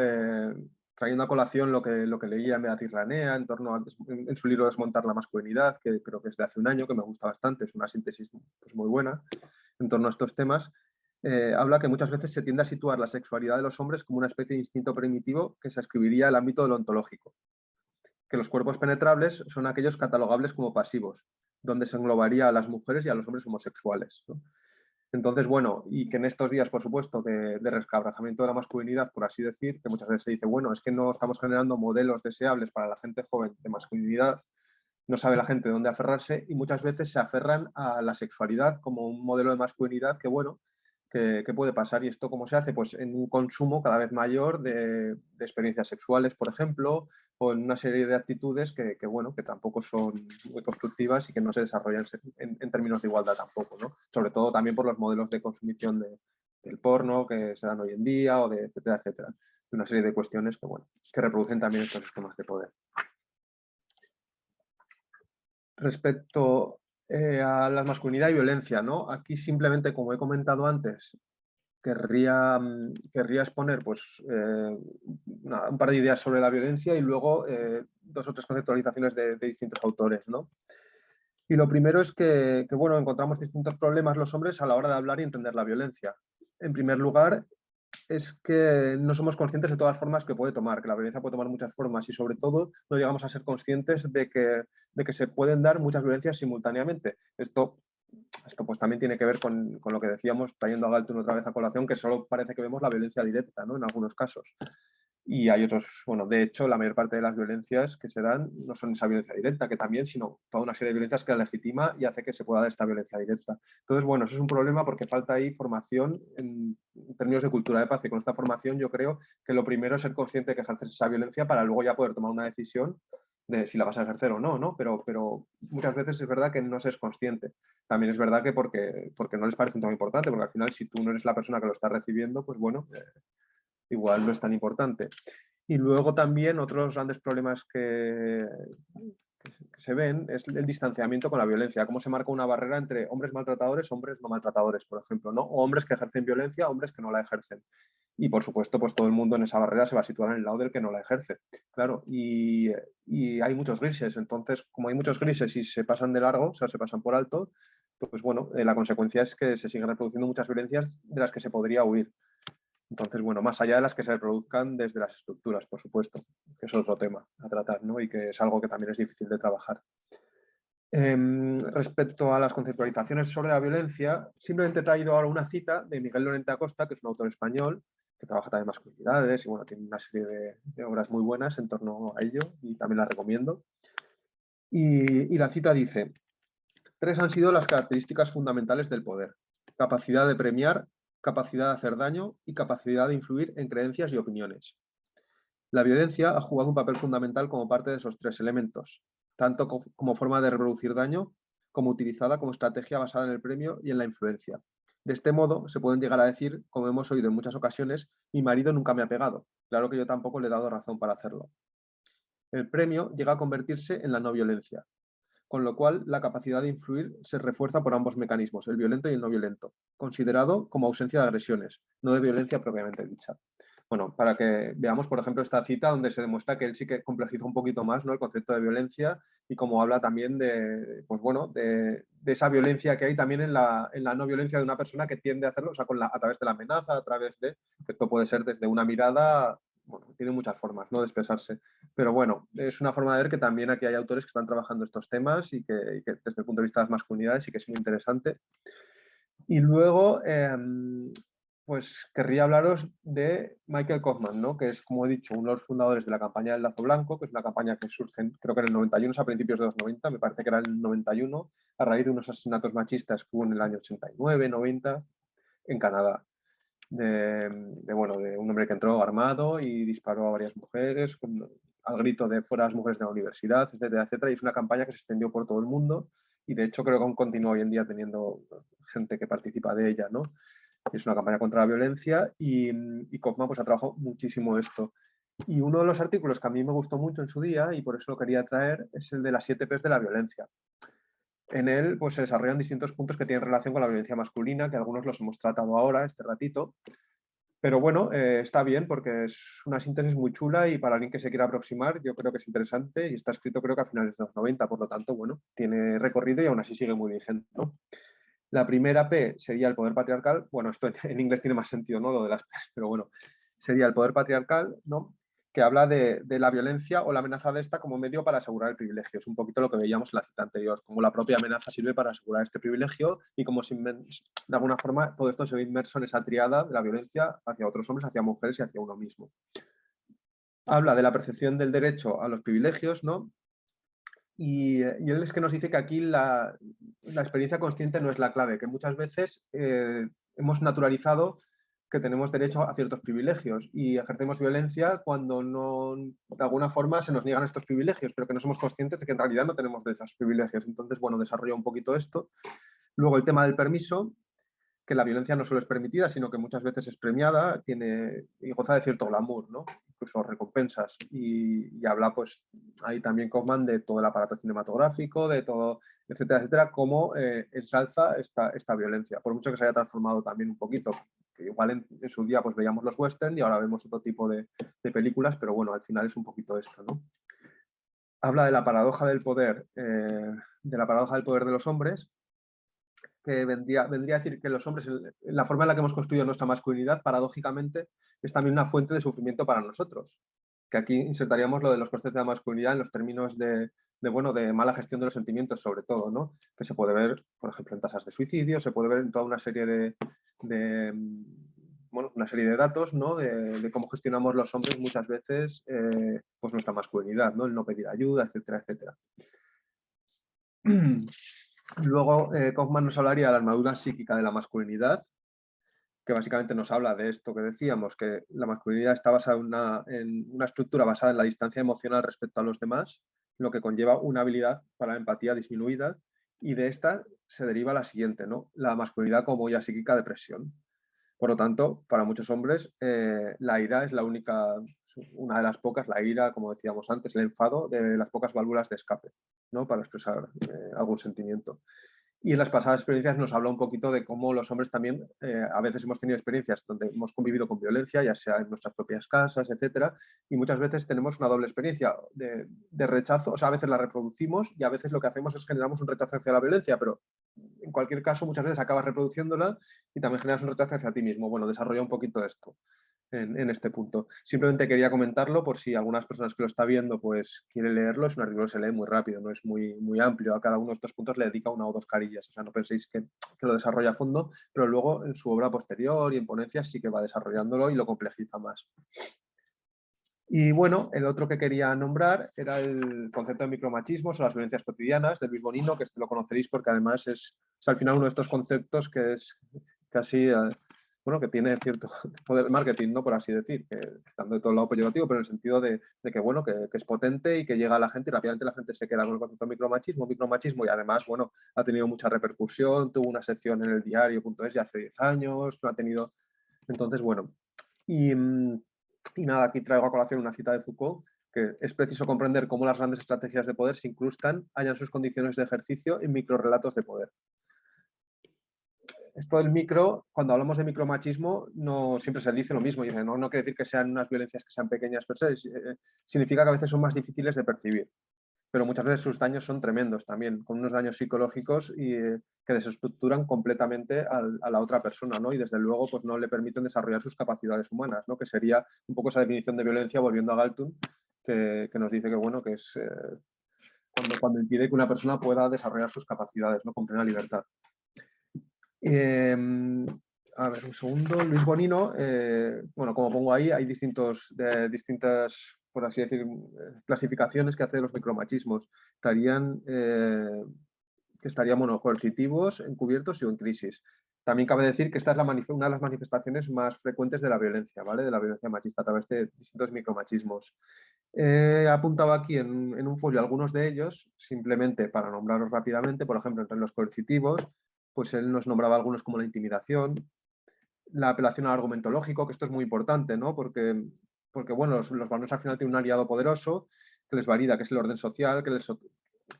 trayendo a colación lo que leía Beatriz Ranea en torno a, en su libro Desmontar la masculinidad, que creo que es de hace un año, que me gusta bastante, es una síntesis pues, muy buena en torno a estos temas. Habla que muchas veces se tiende a situar la sexualidad de los hombres como una especie de instinto primitivo que se ascribiría al ámbito de lo ontológico, que los cuerpos penetrables son aquellos catalogables como pasivos, donde se englobaría a las mujeres y a los hombres homosexuales, ¿no? Entonces, bueno, y que en estos días, por supuesto, de resquebrajamiento de la masculinidad, por así decir, que muchas veces se dice, bueno, es que no estamos generando modelos deseables para la gente joven de masculinidad, no sabe la gente dónde aferrarse y muchas veces se aferran a la sexualidad como un modelo de masculinidad que, bueno, que puede pasar. ¿Y esto cómo se hace? Pues en un consumo cada vez mayor de experiencias sexuales, por ejemplo, o en una serie de actitudes bueno, que tampoco son muy constructivas y que no se desarrollan en términos de igualdad tampoco, ¿no? Sobre todo también por los modelos de consumición del porno que se dan hoy en día, o de etcétera, etcétera. Una serie de cuestiones que, bueno, que reproducen también estos sistemas de poder. Respecto a la masculinidad y violencia, ¿no? Aquí simplemente, como he comentado antes, querría exponer pues, un par de ideas sobre la violencia y luego 2 o 3 conceptualizaciones de distintos autores, ¿no? Y lo primero es que, bueno, encontramos distintos problemas los hombres a la hora de hablar y entender la violencia. En primer lugar, es que no somos conscientes de todas las formas que puede tomar, que la violencia puede tomar muchas formas y sobre todo no llegamos a ser conscientes de que se pueden dar muchas violencias simultáneamente. Esto pues también tiene que ver con lo que decíamos, trayendo a Galton otra vez a colación, que solo parece que vemos la violencia directa, ¿no? En algunos casos. Y hay otros, bueno, de hecho, la mayor parte de las violencias que se dan no son esa violencia directa, que también, sino toda una serie de violencias que la legitima y hace que se pueda dar esta violencia directa. Entonces, bueno, eso es un problema porque falta ahí formación en términos de cultura de paz. Y con esta formación yo creo que lo primero es ser consciente de que ejerces esa violencia para luego ya poder tomar una decisión de si la vas a ejercer o no, ¿no? Pero muchas veces es verdad que no se es consciente. También es verdad que porque no les parece un tema importante, porque al final si tú no eres la persona que lo está recibiendo, pues bueno, igual no es tan importante. Y luego también otros grandes problemas que se ven es el distanciamiento con la violencia, cómo se marca una barrera entre hombres maltratadores, hombres no maltratadores, por ejemplo, ¿no? O hombres que ejercen violencia, hombres que no la ejercen. Y por supuesto, pues todo el mundo en esa barrera se va a situar en el lado del que no la ejerce. Claro, y hay muchos grises. Entonces, como hay muchos grises y se pasan de largo, o sea, se pasan por alto, pues bueno, la consecuencia es que se siguen reproduciendo muchas violencias de las que se podría huir. Entonces, bueno, más allá de las que se reproduzcan desde las estructuras, por supuesto, que es otro tema a tratar, ¿no? Y que es algo que también es difícil de trabajar. Respecto a las conceptualizaciones sobre la violencia, simplemente he traído ahora una cita de Miguel Lorente Acosta, que es un autor español, que trabaja también masculinidades y bueno, tiene una serie de obras muy buenas en torno a ello y también la recomiendo. Y la cita dice: 3 han sido las características fundamentales del poder: capacidad de premiar, capacidad de hacer daño y capacidad de influir en creencias y opiniones. La violencia ha jugado un papel fundamental como parte de esos 3 elementos, tanto como forma de reproducir daño, como utilizada como estrategia basada en el premio y en la influencia. De este modo, se pueden llegar a decir, como hemos oído en muchas ocasiones, mi marido nunca me ha pegado. Claro que yo tampoco le he dado razón para hacerlo. El premio llega a convertirse en la no violencia, con lo cual la capacidad de influir se refuerza por ambos mecanismos, el violento y el no violento, considerado como ausencia de agresiones, no de violencia propiamente dicha. Bueno, para que veamos, por ejemplo, esta cita donde se demuestra que él sí que complejiza un poquito más, ¿no?, el concepto de violencia y como habla también pues bueno, de esa violencia que hay también en la no violencia de una persona que tiende a hacerlo, o sea, a través de la amenaza, a través de, esto puede ser desde una mirada, bueno, tiene muchas formas, ¿no?, de expresarse. Pero bueno, es una forma de ver que también aquí hay autores que están trabajando estos temas y que desde el punto de vista de las masculinidades sí que es muy interesante. Y luego, pues querría hablaros de Michael Kaufman, ¿no?, que es, como he dicho, uno de los fundadores de la campaña del Lazo Blanco, que es una campaña que surge, creo que en el 91, a principios de los 90, me parece que era en el 91, a raíz de unos asesinatos machistas que hubo en el año 89, 90, en Canadá. Bueno, de un hombre que entró armado y disparó a varias mujeres al grito de fuera las mujeres de la universidad, etcétera, etcétera. Y es una campaña que se extendió por todo el mundo y de hecho creo que aún continúa hoy en día teniendo gente que participa de ella, ¿no? Es una campaña contra la violencia y Kaufman pues ha trabajado muchísimo esto. Y uno de los artículos que a mí me gustó mucho en su día y por eso lo quería traer es el de las 7 P's de la violencia. en él pues, se desarrollan distintos puntos que tienen relación con la violencia masculina, que algunos los hemos tratado ahora, este ratito. Pero bueno, está bien porque es una síntesis muy chula y para alguien que se quiera aproximar yo creo que es interesante y está escrito creo que a finales de los 90, por lo tanto, bueno, tiene recorrido y aún así sigue muy vigente, ¿no? La primera P sería el poder patriarcal. Bueno, esto en inglés tiene más sentido, ¿no? Lo de las P, pero bueno, sería el poder patriarcal, ¿no? Que habla de la violencia o la amenaza de esta como medio para asegurar el privilegio. Es un poquito lo que veíamos en la cita anterior, como la propia amenaza sirve para asegurar este privilegio y como si, de alguna forma todo esto se ve inmerso en esa triada de la violencia hacia otros hombres, hacia mujeres y hacia uno mismo. Habla de la percepción del derecho a los privilegios, ¿no? Y él es que nos dice que aquí la experiencia consciente no es la clave, que muchas veces hemos naturalizado que tenemos derecho a ciertos privilegios y ejercemos violencia cuando no, de alguna forma se nos niegan estos privilegios, pero que no somos conscientes de que en realidad no tenemos de esos privilegios. Entonces, bueno, desarrolla un poquito esto. Luego el tema del permiso, que la violencia no solo es permitida, sino que muchas veces es premiada, tiene y goza de cierto glamour, ¿no? Incluso recompensas. Y habla, pues, ahí también Kaufman de todo el aparato cinematográfico, de todo, etcétera, etcétera, cómo ensalza esta violencia, por mucho que se haya transformado también un poquito. Que igual en su día pues veíamos los western y ahora vemos otro tipo de películas, pero bueno, al final es un poquito esto, ¿no? Habla de la paradoja del poder, de los hombres, que vendría a decir que los hombres, la forma en la que hemos construido nuestra masculinidad, paradójicamente, es también una fuente de sufrimiento para nosotros. Que aquí insertaríamos lo de los costes de la masculinidad en los términos de mala gestión de los sentimientos, sobre todo, ¿no? Que se puede ver, por ejemplo, en tasas de suicidio, se puede ver en toda una serie una serie de datos, ¿no? De cómo gestionamos los hombres muchas veces pues nuestra masculinidad, ¿no? El no pedir ayuda, etcétera, etcétera. Luego, Kaufman nos hablaría de la armadura psíquica de la masculinidad, que básicamente nos habla de esto que decíamos, que la masculinidad está basada en una estructura basada en la distancia emocional respecto a los demás, lo que conlleva una habilidad para la empatía disminuida, y de esta se deriva la siguiente, ¿no? La masculinidad como huella psíquica de presión. Por lo tanto, para muchos hombres, la ira es una de las pocas, la ira, como decíamos antes, el enfado, de las pocas válvulas de escape, ¿no? Para expresar algún sentimiento. Y en las pasadas experiencias nos habla un poquito de cómo los hombres también a veces hemos tenido experiencias donde hemos convivido con violencia, ya sea en nuestras propias casas, etcétera, y muchas veces tenemos una doble experiencia de rechazo, o sea, a veces la reproducimos y a veces lo que hacemos es generamos un rechazo hacia la violencia, pero en cualquier caso muchas veces acabas reproduciéndola y también generas un rechazo hacia ti mismo. Bueno, desarrolla un poquito esto en este punto. Simplemente quería comentarlo por si algunas personas que lo está viendo pues quiere leerlo. Es un artículo que se lee muy rápido, no es muy amplio. A cada uno de estos puntos le dedica una o dos carillas. O sea, no penséis que lo desarrolla a fondo, pero luego en su obra posterior y en ponencias sí que va desarrollándolo y lo complejiza más. Y bueno, el otro que quería nombrar era el concepto de micromachismos o las violencias cotidianas de Luis Bonino, que este lo conoceréis porque además es al final uno de estos conceptos que es casi, que tiene cierto poder de marketing, ¿no? Por así decir, que estando de todo el lado peyorativo, pero en el sentido de que bueno, que es potente y que llega a la gente y rápidamente la gente se queda con el concepto de micromachismo y además, bueno, ha tenido mucha repercusión, tuvo una sección en el diario.es ya hace 10 años, lo ha tenido, entonces, bueno, y nada, aquí traigo a colación una cita de Foucault, que es preciso comprender cómo las grandes estrategias de poder se incrustan, hallan sus condiciones de ejercicio en microrelatos de poder. Esto del micro, cuando hablamos de micromachismo, no siempre se dice lo mismo. Dice, no quiere decir que sean unas violencias que sean pequeñas per se, significa que a veces son más difíciles de percibir. Pero muchas veces sus daños son tremendos también, con unos daños psicológicos que desestructuran completamente a la otra persona, ¿no? Y desde luego pues, no le permiten desarrollar sus capacidades humanas, ¿no? Que sería un poco esa definición de violencia, volviendo a Galtung, que nos dice que, bueno, que es cuando impide que una persona pueda desarrollar sus capacidades, ¿no? Con plena libertad. A ver, un segundo. Luis Bonino, como pongo ahí, hay distintas, por así decir, clasificaciones que hace de los micromachismos. Estarían coercitivos, encubiertos y en crisis. También cabe decir que esta es una de las manifestaciones más frecuentes de la violencia, ¿vale? De la violencia machista a través de distintos micromachismos. He apuntado aquí en un folio algunos de ellos, simplemente para nombrarlos rápidamente. Por ejemplo, entre los coercitivos, pues él nos nombraba algunos como la intimidación, la apelación al argumento lógico, que esto es muy importante, ¿no? Porque bueno, los varones al final tienen un aliado poderoso que les valida, que es el orden social, que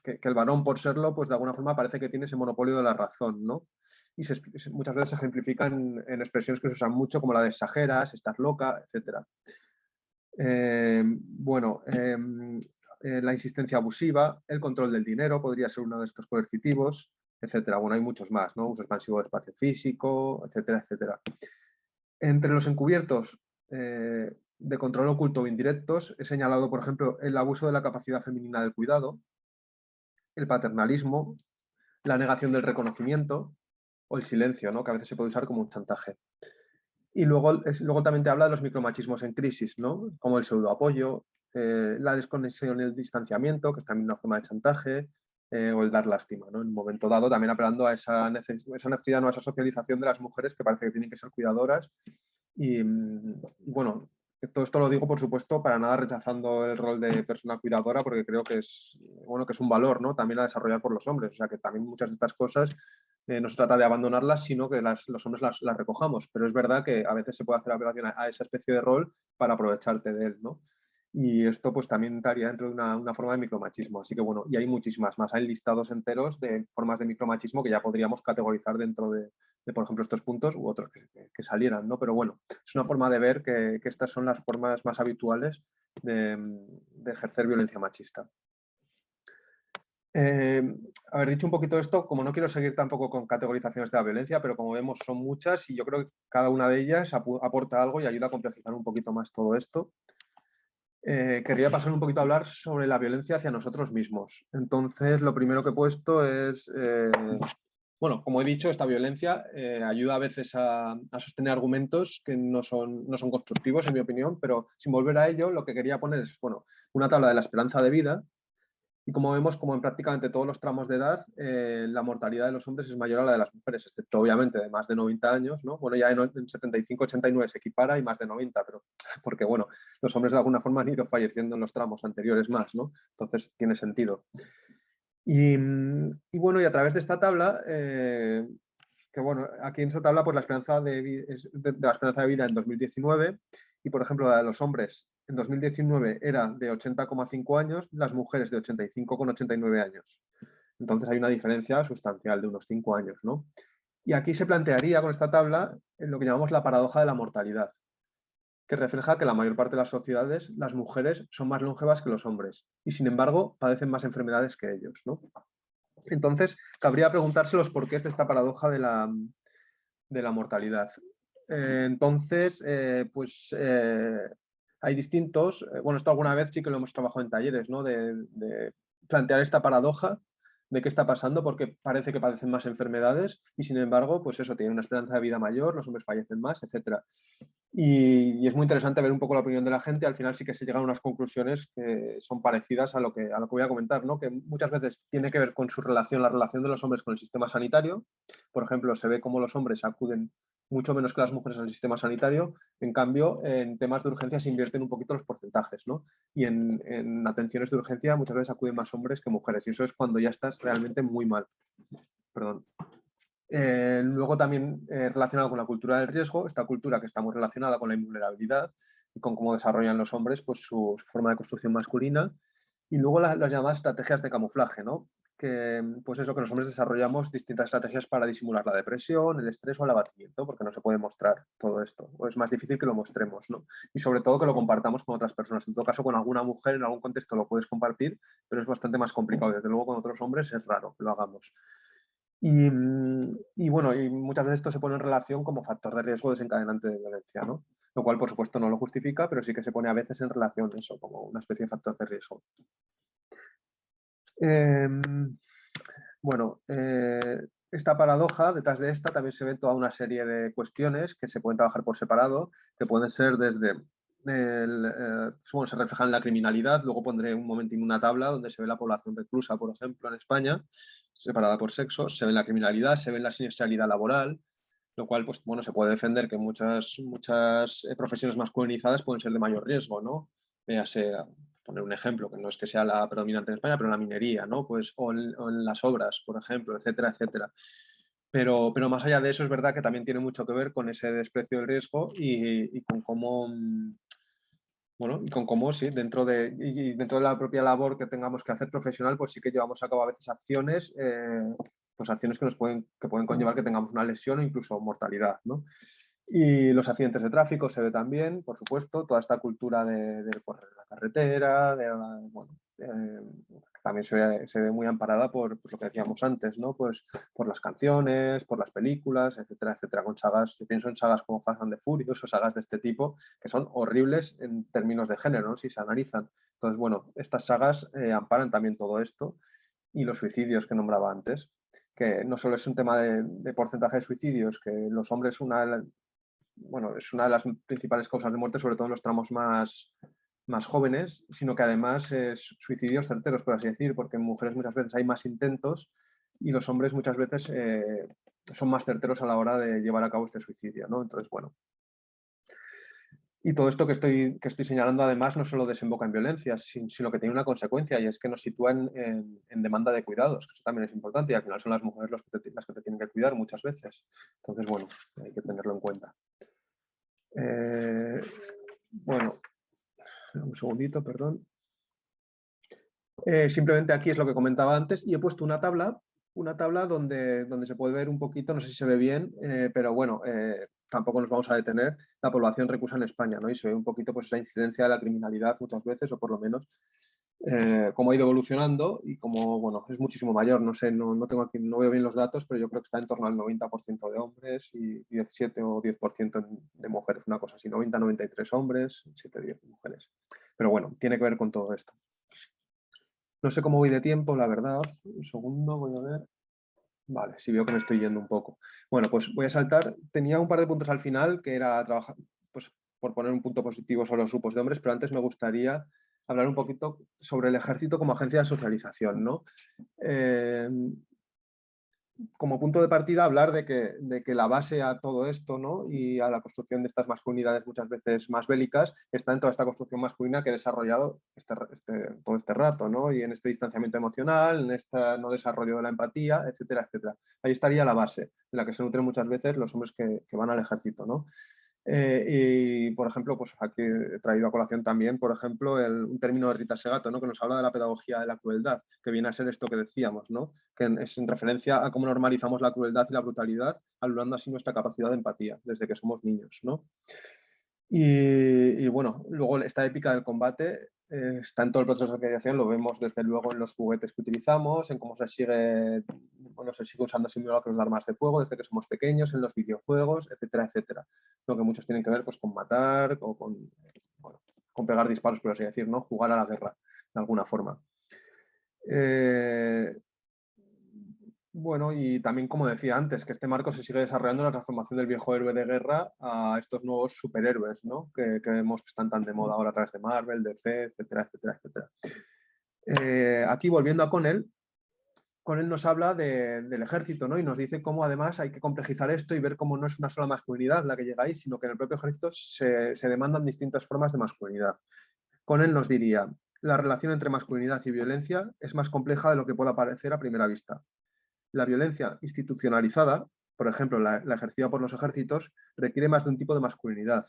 que el varón, por serlo, pues de alguna forma parece que tiene ese monopolio de la razón, ¿no? Y muchas veces se ejemplifican en expresiones que se usan mucho, como la de exageras, estás loca, etc. La insistencia abusiva, el control del dinero podría ser uno de estos coercitivos, etcétera. Bueno, hay muchos más, ¿no? Uso expansivo de espacio físico, etcétera, etcétera. Entre los encubiertos de control oculto o indirectos, he señalado, por ejemplo, el abuso de la capacidad femenina del cuidado, el paternalismo, la negación del reconocimiento o el silencio, ¿no? Que a veces se puede usar como un chantaje. Y luego también te habla de los micromachismos en crisis, ¿no? Como el pseudoapoyo, la desconexión y el distanciamiento, que es también una forma de chantaje, o el dar lástima, ¿no? En un momento dado, también apelando a esa necesidad, ¿no? A esa socialización de las mujeres que parece que tienen que ser cuidadoras. Y bueno, todo esto lo digo, por supuesto, para nada rechazando el rol de persona cuidadora, porque creo que es, bueno, que es un valor, ¿no? También a desarrollar por los hombres. O sea, que también muchas de estas cosas no se trata de abandonarlas, sino que los hombres las recojamos. Pero es verdad que a veces se puede hacer apelación a esa especie de rol para aprovecharte de él, ¿no? Y esto pues también entraría dentro de una forma de micromachismo. Así que bueno, y hay muchísimas más. Hay listados enteros de formas de micromachismo que ya podríamos categorizar dentro de por ejemplo, estos puntos u otros que salieran, ¿no? Pero bueno, es una forma de ver que estas son las formas más habituales de ejercer violencia machista. Haber dicho un poquito esto, como no quiero seguir tampoco con categorizaciones de la violencia, pero como vemos son muchas y yo creo que cada una de ellas aporta algo y ayuda a complejizar un poquito más todo esto. Quería pasar un poquito a hablar sobre la violencia hacia nosotros mismos. Entonces, lo primero que he puesto es, bueno, como he dicho, esta violencia ayuda a veces a sostener argumentos que no son constructivos, en mi opinión, pero sin volver a ello, lo que quería poner es, bueno, una tabla de la esperanza de vida. Y como vemos, como en prácticamente todos los tramos de edad, la mortalidad de los hombres es mayor a la de las mujeres, excepto obviamente de más de 90 años, ¿no? Bueno, ya en 75, 89 se equipara y más de 90, pero porque, bueno, los hombres de alguna forma han ido falleciendo en los tramos anteriores más, ¿no? Entonces tiene sentido. Y bueno, y a través de esta tabla, que bueno, aquí en esta tabla, pues la esperanza de la esperanza de vida en 2019, y por ejemplo, la de los hombres en 2019 era de 80,5 años, las mujeres de 85,89 años. Entonces hay una diferencia sustancial de unos 5 años, ¿no? Y aquí se plantearía con esta tabla en lo que llamamos la paradoja de la mortalidad, que refleja que la mayor parte de las sociedades, las mujeres son más longevas que los hombres y sin embargo padecen más enfermedades que ellos, ¿no? Entonces, cabría preguntarse los porqués de esta paradoja de la mortalidad. Entonces, hay distintos, bueno, esto alguna vez sí que lo hemos trabajado en talleres, ¿no? De plantear esta paradoja de qué está pasando, porque parece que padecen más enfermedades y sin embargo, pues eso, tienen una esperanza de vida mayor, los hombres fallecen más, etc. Y es muy interesante ver un poco la opinión de la gente. Al final sí que se llegan a unas conclusiones que son parecidas a lo que voy a comentar, ¿no? Que muchas veces tiene que ver con la relación de los hombres con el sistema sanitario. Por ejemplo, se ve cómo los hombres acuden mucho menos que las mujeres al sistema sanitario. En cambio, en temas de urgencia se invierten un poquito los porcentajes, ¿no? Y en atenciones de urgencia muchas veces acuden más hombres que mujeres. Y eso es cuando ya estás realmente muy mal. Perdón. Luego también relacionado con la cultura del riesgo, esta cultura que está muy relacionada con la invulnerabilidad y con cómo desarrollan los hombres pues, su forma de construcción masculina. Y luego las llamadas estrategias de camuflaje, ¿no? Que pues eso, que los hombres desarrollamos distintas estrategias para disimular la depresión, el estrés o el abatimiento, porque no se puede mostrar todo esto, o es más difícil que lo mostremos, ¿no? Y sobre todo que lo compartamos con otras personas. En todo caso, con alguna mujer en algún contexto lo puedes compartir, pero es bastante más complicado. Desde luego con otros hombres es raro que lo hagamos. Y bueno, y muchas veces esto se pone en relación como factor de riesgo desencadenante de violencia, ¿no? Lo cual, por supuesto, no lo justifica, pero sí que se pone a veces en relación eso, como una especie de factor de riesgo. Bueno, esta paradoja, detrás de esta también se ve toda una serie de cuestiones que se pueden trabajar por separado, que pueden ser desde bueno, se refleja en la criminalidad. Luego pondré un momentín una tabla donde se ve la población reclusa, por ejemplo, en España, separada por sexos, se ve la criminalidad, se ve la siniestralidad laboral, lo cual, pues bueno, se puede defender que muchas profesiones masculinizadas pueden ser de mayor riesgo, ¿no? Véase, poner un ejemplo, que no es que sea la predominante en España, pero la minería, ¿no? Pues, o en las obras, por ejemplo, etcétera, etcétera. Pero más allá de eso, es verdad que también tiene mucho que ver con ese desprecio del riesgo y con cómo Bueno, y con cómo sí, dentro de la propia labor que tengamos que hacer profesional, pues sí que llevamos a cabo a veces acciones, pues acciones que pueden conllevar que tengamos una lesión o incluso mortalidad, ¿no? Y los accidentes de tráfico se ve también, por supuesto, toda esta cultura de correr en la carretera, bueno, también se ve muy amparada por lo que decíamos antes, ¿no? Pues por las canciones, por las películas, etcétera, etcétera. Con sagas, yo pienso en sagas como Fast and the Furious o sagas de este tipo, que son horribles en términos de género, ¿no? Si se analizan. Entonces, bueno, estas sagas amparan también todo esto y los suicidios que nombraba antes, que no solo es un tema de porcentaje de suicidios, que los hombres bueno, es una de las principales causas de muerte, sobre todo en los tramos más jóvenes, sino que además es suicidios certeros, por así decir, porque en mujeres muchas veces hay más intentos y los hombres muchas veces son más certeros a la hora de llevar a cabo este suicidio, ¿no? Entonces, bueno. Y todo esto que estoy señalando además no solo desemboca en violencia, sino que tiene una consecuencia y es que nos sitúa en demanda de cuidados, que eso también es importante y al final son las mujeres las que te tienen que cuidar muchas veces. Entonces, bueno, hay que tenerlo en cuenta. Bueno, un segundito, perdón. Simplemente aquí es lo que comentaba antes y he puesto una tabla donde se puede ver un poquito, no sé si se ve bien, pero bueno, tampoco nos vamos a detener, la población reclusa en España, ¿no? Y se ve un poquito pues, esa incidencia de la criminalidad muchas veces, o por lo menos cómo ha ido evolucionando y cómo, bueno, es muchísimo mayor, no sé, no tengo aquí, no veo bien los datos, pero yo creo que está en torno al 90% de hombres y 17 o 10% de mujeres, una cosa así, 93 hombres, 7-10 mujeres. Pero bueno, tiene que ver con todo esto. No sé cómo voy de tiempo, la verdad. Un segundo, voy a ver. Vale, sí veo que me estoy yendo un poco. Bueno, pues voy a saltar. Tenía un par de puntos al final que era trabajar, pues por poner un punto positivo sobre los grupos de hombres, pero antes me gustaría hablar un poquito sobre el ejército como agencia de socialización, ¿no? Como punto de partida hablar de que la base a todo esto, ¿no? Y a la construcción de estas masculinidades muchas veces más bélicas está en toda esta construcción masculina que he desarrollado todo este rato, ¿no? Y en este distanciamiento emocional, en este no desarrollo de la empatía, etcétera, etcétera. Ahí estaría la base en la que se nutren muchas veces los hombres que van al ejército, ¿no? Y, por ejemplo, pues aquí he traído a colación también, por ejemplo, un término de Rita Segato, ¿no? Que nos habla de la pedagogía de la crueldad, que viene a ser esto que decíamos, ¿no? Que es en referencia a cómo normalizamos la crueldad y la brutalidad, anulando así nuestra capacidad de empatía desde que somos niños, ¿no? Y bueno, luego esta épica del combate está en todo el proceso de socialización, lo vemos desde luego en los juguetes que utilizamos, en cómo se sigue usando simulacros de armas de fuego desde que somos pequeños, en los videojuegos, etcétera, etcétera. Lo que muchos tienen que ver pues, con matar o bueno, con pegar disparos, por así decir, ¿no? Jugar a la guerra, de alguna forma. Bueno, y también, como decía antes, que este marco se sigue desarrollando en la transformación del viejo héroe de guerra a estos nuevos superhéroes, ¿no? Que vemos que están tan de moda ahora a través de Marvel, DC, etcétera, etcétera, etcétera. Aquí, volviendo a Connell nos habla del ejército, ¿no? Y nos dice cómo además hay que complejizar esto y ver cómo no es una sola masculinidad la que llega ahí, sino que en el propio ejército se demandan distintas formas de masculinidad. Connell nos diría, la relación entre masculinidad y violencia es más compleja de lo que pueda parecer a primera vista. La violencia institucionalizada, por ejemplo, la ejercida por los ejércitos, requiere más de un tipo de masculinidad.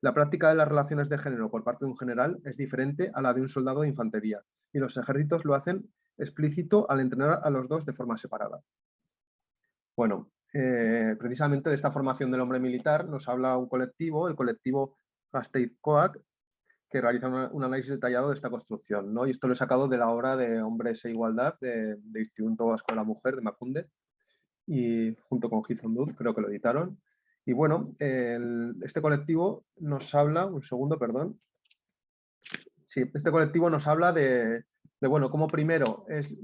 La práctica de las relaciones de género por parte de un general es diferente a la de un soldado de infantería, y los ejércitos lo hacen explícito al entrenar a los dos de forma separada. Bueno, precisamente de esta formación del hombre militar nos habla un colectivo, el colectivo Gasteiz-Coag, que realiza un análisis detallado de esta construcción, ¿no? Y esto lo he sacado de la obra de Hombres e Igualdad de Instituto Vasco de la Mujer, de Macunde, y junto con Gizon Duz, creo que lo editaron. Y bueno, este colectivo nos habla, un segundo, perdón. Sí, este colectivo nos habla bueno, cómo primero es,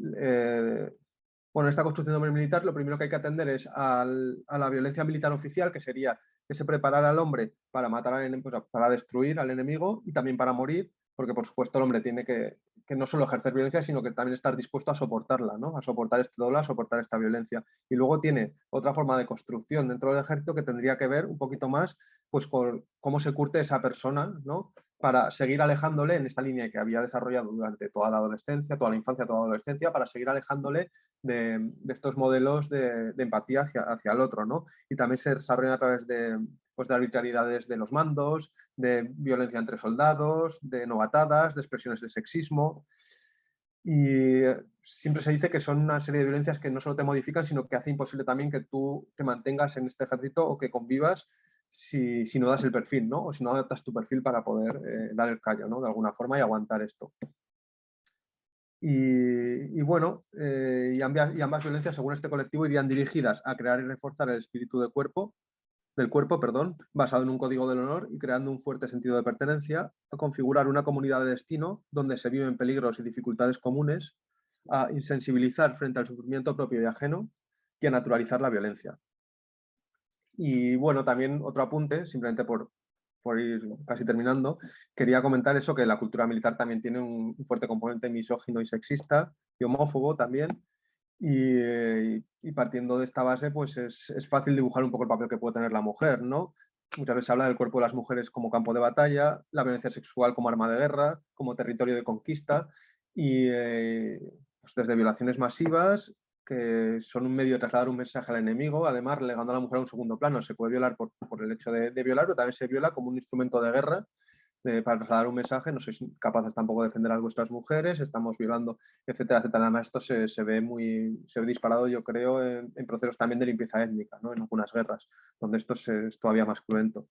bueno, esta construcción de hombre militar, lo primero que hay que atender es a la violencia militar oficial, que sería que se preparara al hombre para matar al enemigo, para destruir al enemigo y también para morir, porque por supuesto el hombre tiene que no solo ejercer violencia, sino que también estar dispuesto a soportarla, ¿no? A soportar este dolor, a soportar esta violencia. Y luego tiene otra forma de construcción dentro del ejército que tendría que ver un poquito más pues, con cómo se curte esa persona, ¿no? Para seguir alejándole en esta línea que había desarrollado durante toda la adolescencia, toda la infancia, toda la adolescencia, para seguir alejándole de estos modelos de empatía hacia el otro, ¿no? Y también se desarrollan a través de pues, de arbitrariedades de los mandos, de violencia entre soldados, de novatadas, de expresiones de sexismo. Y siempre se dice que son una serie de violencias que no solo te modifican, sino que hace imposible también que tú te mantengas en este ejército o que convivas si no das el perfil, ¿no? O si no adaptas tu perfil para poder dar el callo, ¿no? De alguna forma y aguantar esto. Y bueno, y ambas violencias, según este colectivo, irían dirigidas a crear y reforzar el espíritu del cuerpo, basado en un código del honor y creando un fuerte sentido de pertenencia, a configurar una comunidad de destino donde se viven peligros y dificultades comunes, a insensibilizar frente al sufrimiento propio y ajeno y a naturalizar la violencia. Y bueno, también otro apunte, simplemente por ir casi terminando, quería comentar eso, que la cultura militar también tiene un fuerte componente misógino y sexista y homófobo también. Y partiendo de esta base, pues es fácil dibujar un poco el papel que puede tener la mujer, ¿no? Muchas veces se habla del cuerpo de las mujeres como campo de batalla, la violencia sexual como arma de guerra, como territorio de conquista, y pues desde violaciones masivas, que son un medio de trasladar un mensaje al enemigo, además relegando a la mujer a un segundo plano. Se puede violar por el hecho de violar, pero también se viola como un instrumento de guerra, para trasladar un mensaje: no sois capaces tampoco de defender a vuestras mujeres, estamos violando, etcétera, etcétera. Además, esto se ve disparado, yo creo, en procesos también de limpieza étnica, ¿no? En algunas guerras, donde esto es todavía más cruento.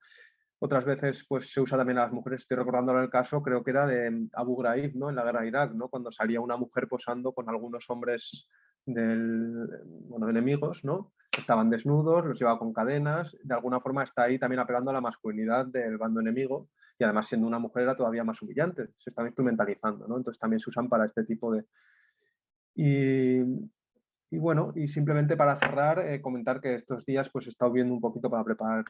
Otras veces pues, se usa también a las mujeres. Estoy recordando ahora el caso, creo que era de Abu Ghraib, ¿no? En la guerra de Irak, ¿no? Cuando salía una mujer posando con algunos hombres enemigos, ¿no? Estaban desnudos, los llevaba con cadenas, de alguna forma está ahí también apelando a la masculinidad del bando enemigo, y además siendo una mujer era todavía más humillante, se están instrumentalizando, ¿no? Entonces también se usan para este tipo de... Y bueno, y simplemente para cerrar, comentar que estos días pues he estado viendo un poquito para preparar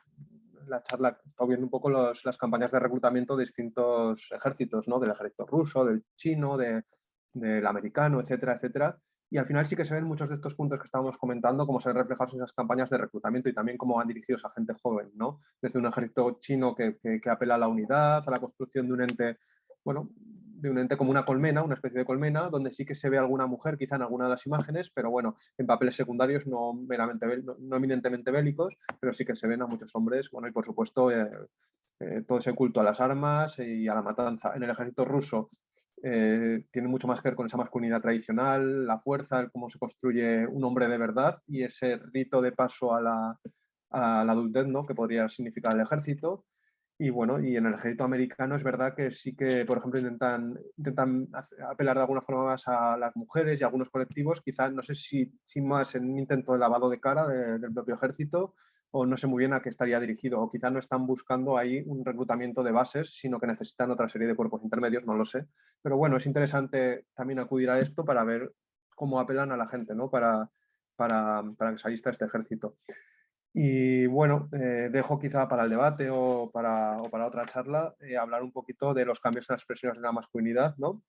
la charla, he estado viendo un poco las campañas de reclutamiento de distintos ejércitos, ¿no? Del ejército ruso, del chino, del americano, etcétera, etcétera. Y al final sí que se ven muchos de estos puntos que estábamos comentando, cómo se ven reflejados en esas campañas de reclutamiento y también cómo van dirigidos a gente joven, ¿no? Desde un ejército chino que apela a la unidad, a la construcción de un ente, bueno, de un ente como una colmena, una especie de colmena, donde sí que se ve alguna mujer quizá en alguna de las imágenes, pero bueno, en papeles secundarios no eminentemente bélicos, pero sí que se ven a muchos hombres, bueno, y por supuesto todo ese culto a las armas y a la matanza. En el ejército ruso tiene mucho más que ver con esa masculinidad tradicional, la fuerza, cómo se construye un hombre de verdad y ese rito de paso a la adultez, ¿no? Que podría significar el ejército. Y bueno, y en el ejército americano es verdad que sí que, por ejemplo, intentan apelar de alguna forma más a las mujeres y a algunos colectivos, quizás, no sé si más en un intento de lavado de cara del propio ejército, o no sé muy bien a qué estaría dirigido, o quizás no están buscando ahí un reclutamiento de bases, sino que necesitan otra serie de cuerpos intermedios, no lo sé. Pero bueno, es interesante también acudir a esto para ver cómo apelan a la gente, ¿no? Para que se alista este ejército. Y bueno, dejo quizá para el debate o para otra charla hablar un poquito de los cambios en las expresiones de la masculinidad, ¿no?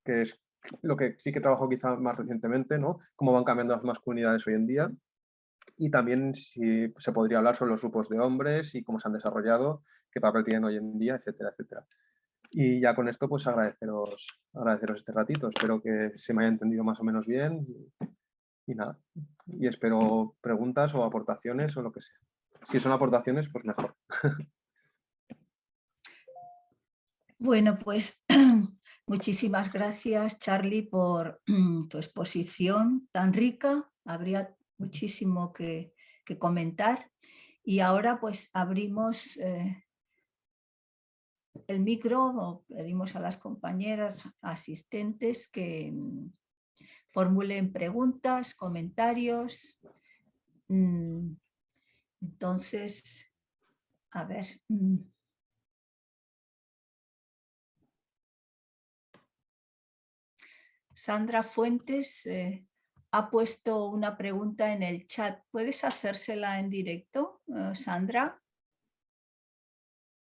Que es lo que sí que trabajo quizá más recientemente, ¿no? Cómo van cambiando las masculinidades hoy en día. Y también si se podría hablar sobre los grupos de hombres y cómo se han desarrollado, qué papel tienen hoy en día, etcétera, etcétera. Y ya con esto, pues agradeceros este ratito. Espero que se me haya entendido más o menos bien. Y nada, y espero preguntas o aportaciones o lo que sea. Si son aportaciones, pues mejor. Bueno, pues muchísimas gracias, Charlie, por tu exposición tan rica. Habría muchísimo que comentar. Y ahora pues abrimos el micro, o pedimos a las compañeras asistentes que formulen preguntas, comentarios. Entonces, a ver. Sandra Fuentes ha puesto una pregunta en el chat. ¿Puedes hacérsela en directo, Sandra?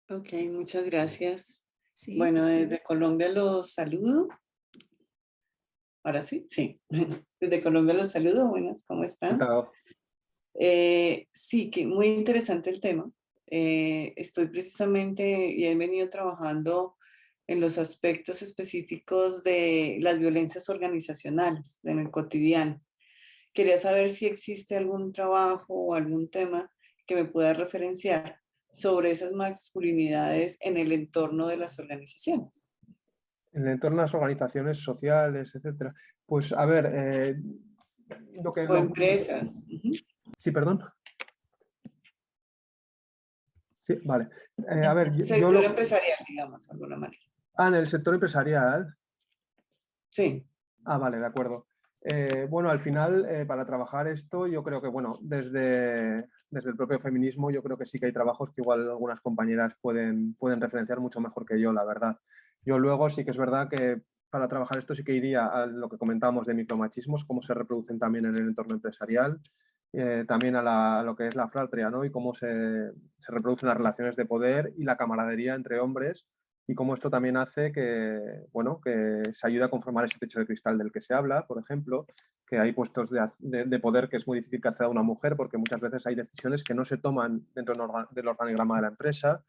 Ok, muchas gracias. Sí. Bueno, desde Colombia los saludo. Ahora sí, sí. Desde Colombia los saludo. Buenas, ¿cómo están? Sí, que muy interesante el tema. Estoy precisamente y he venido trabajando en los aspectos específicos de las violencias organizacionales en el cotidiano. Quería saber si existe algún trabajo o algún tema que me pueda referenciar sobre esas masculinidades en el entorno de las organizaciones. En el entorno de las organizaciones sociales, etcétera. Pues a ver, O empresas. Sí, perdón. Sí, vale. A ver, Sector empresarial, digamos, de alguna manera. En el sector empresarial. Sí. Vale, de acuerdo. Bueno, al final, para trabajar esto, yo creo que, bueno, desde el propio feminismo, yo creo que sí que hay trabajos que igual algunas compañeras pueden referenciar mucho mejor que yo, la verdad. Yo luego sí que es verdad que para trabajar esto sí que iría a lo que comentábamos de micromachismos, cómo se reproducen también en el entorno empresarial, también a lo que es la fratria, ¿no? Y cómo se reproducen las relaciones de poder y la camaradería entre hombres, y cómo esto también hace que, bueno, que se ayude a conformar ese techo de cristal del que se habla, por ejemplo, que hay puestos de poder que es muy difícil que acceda una mujer porque muchas veces hay decisiones que no se toman dentro del organigrama de la empresa.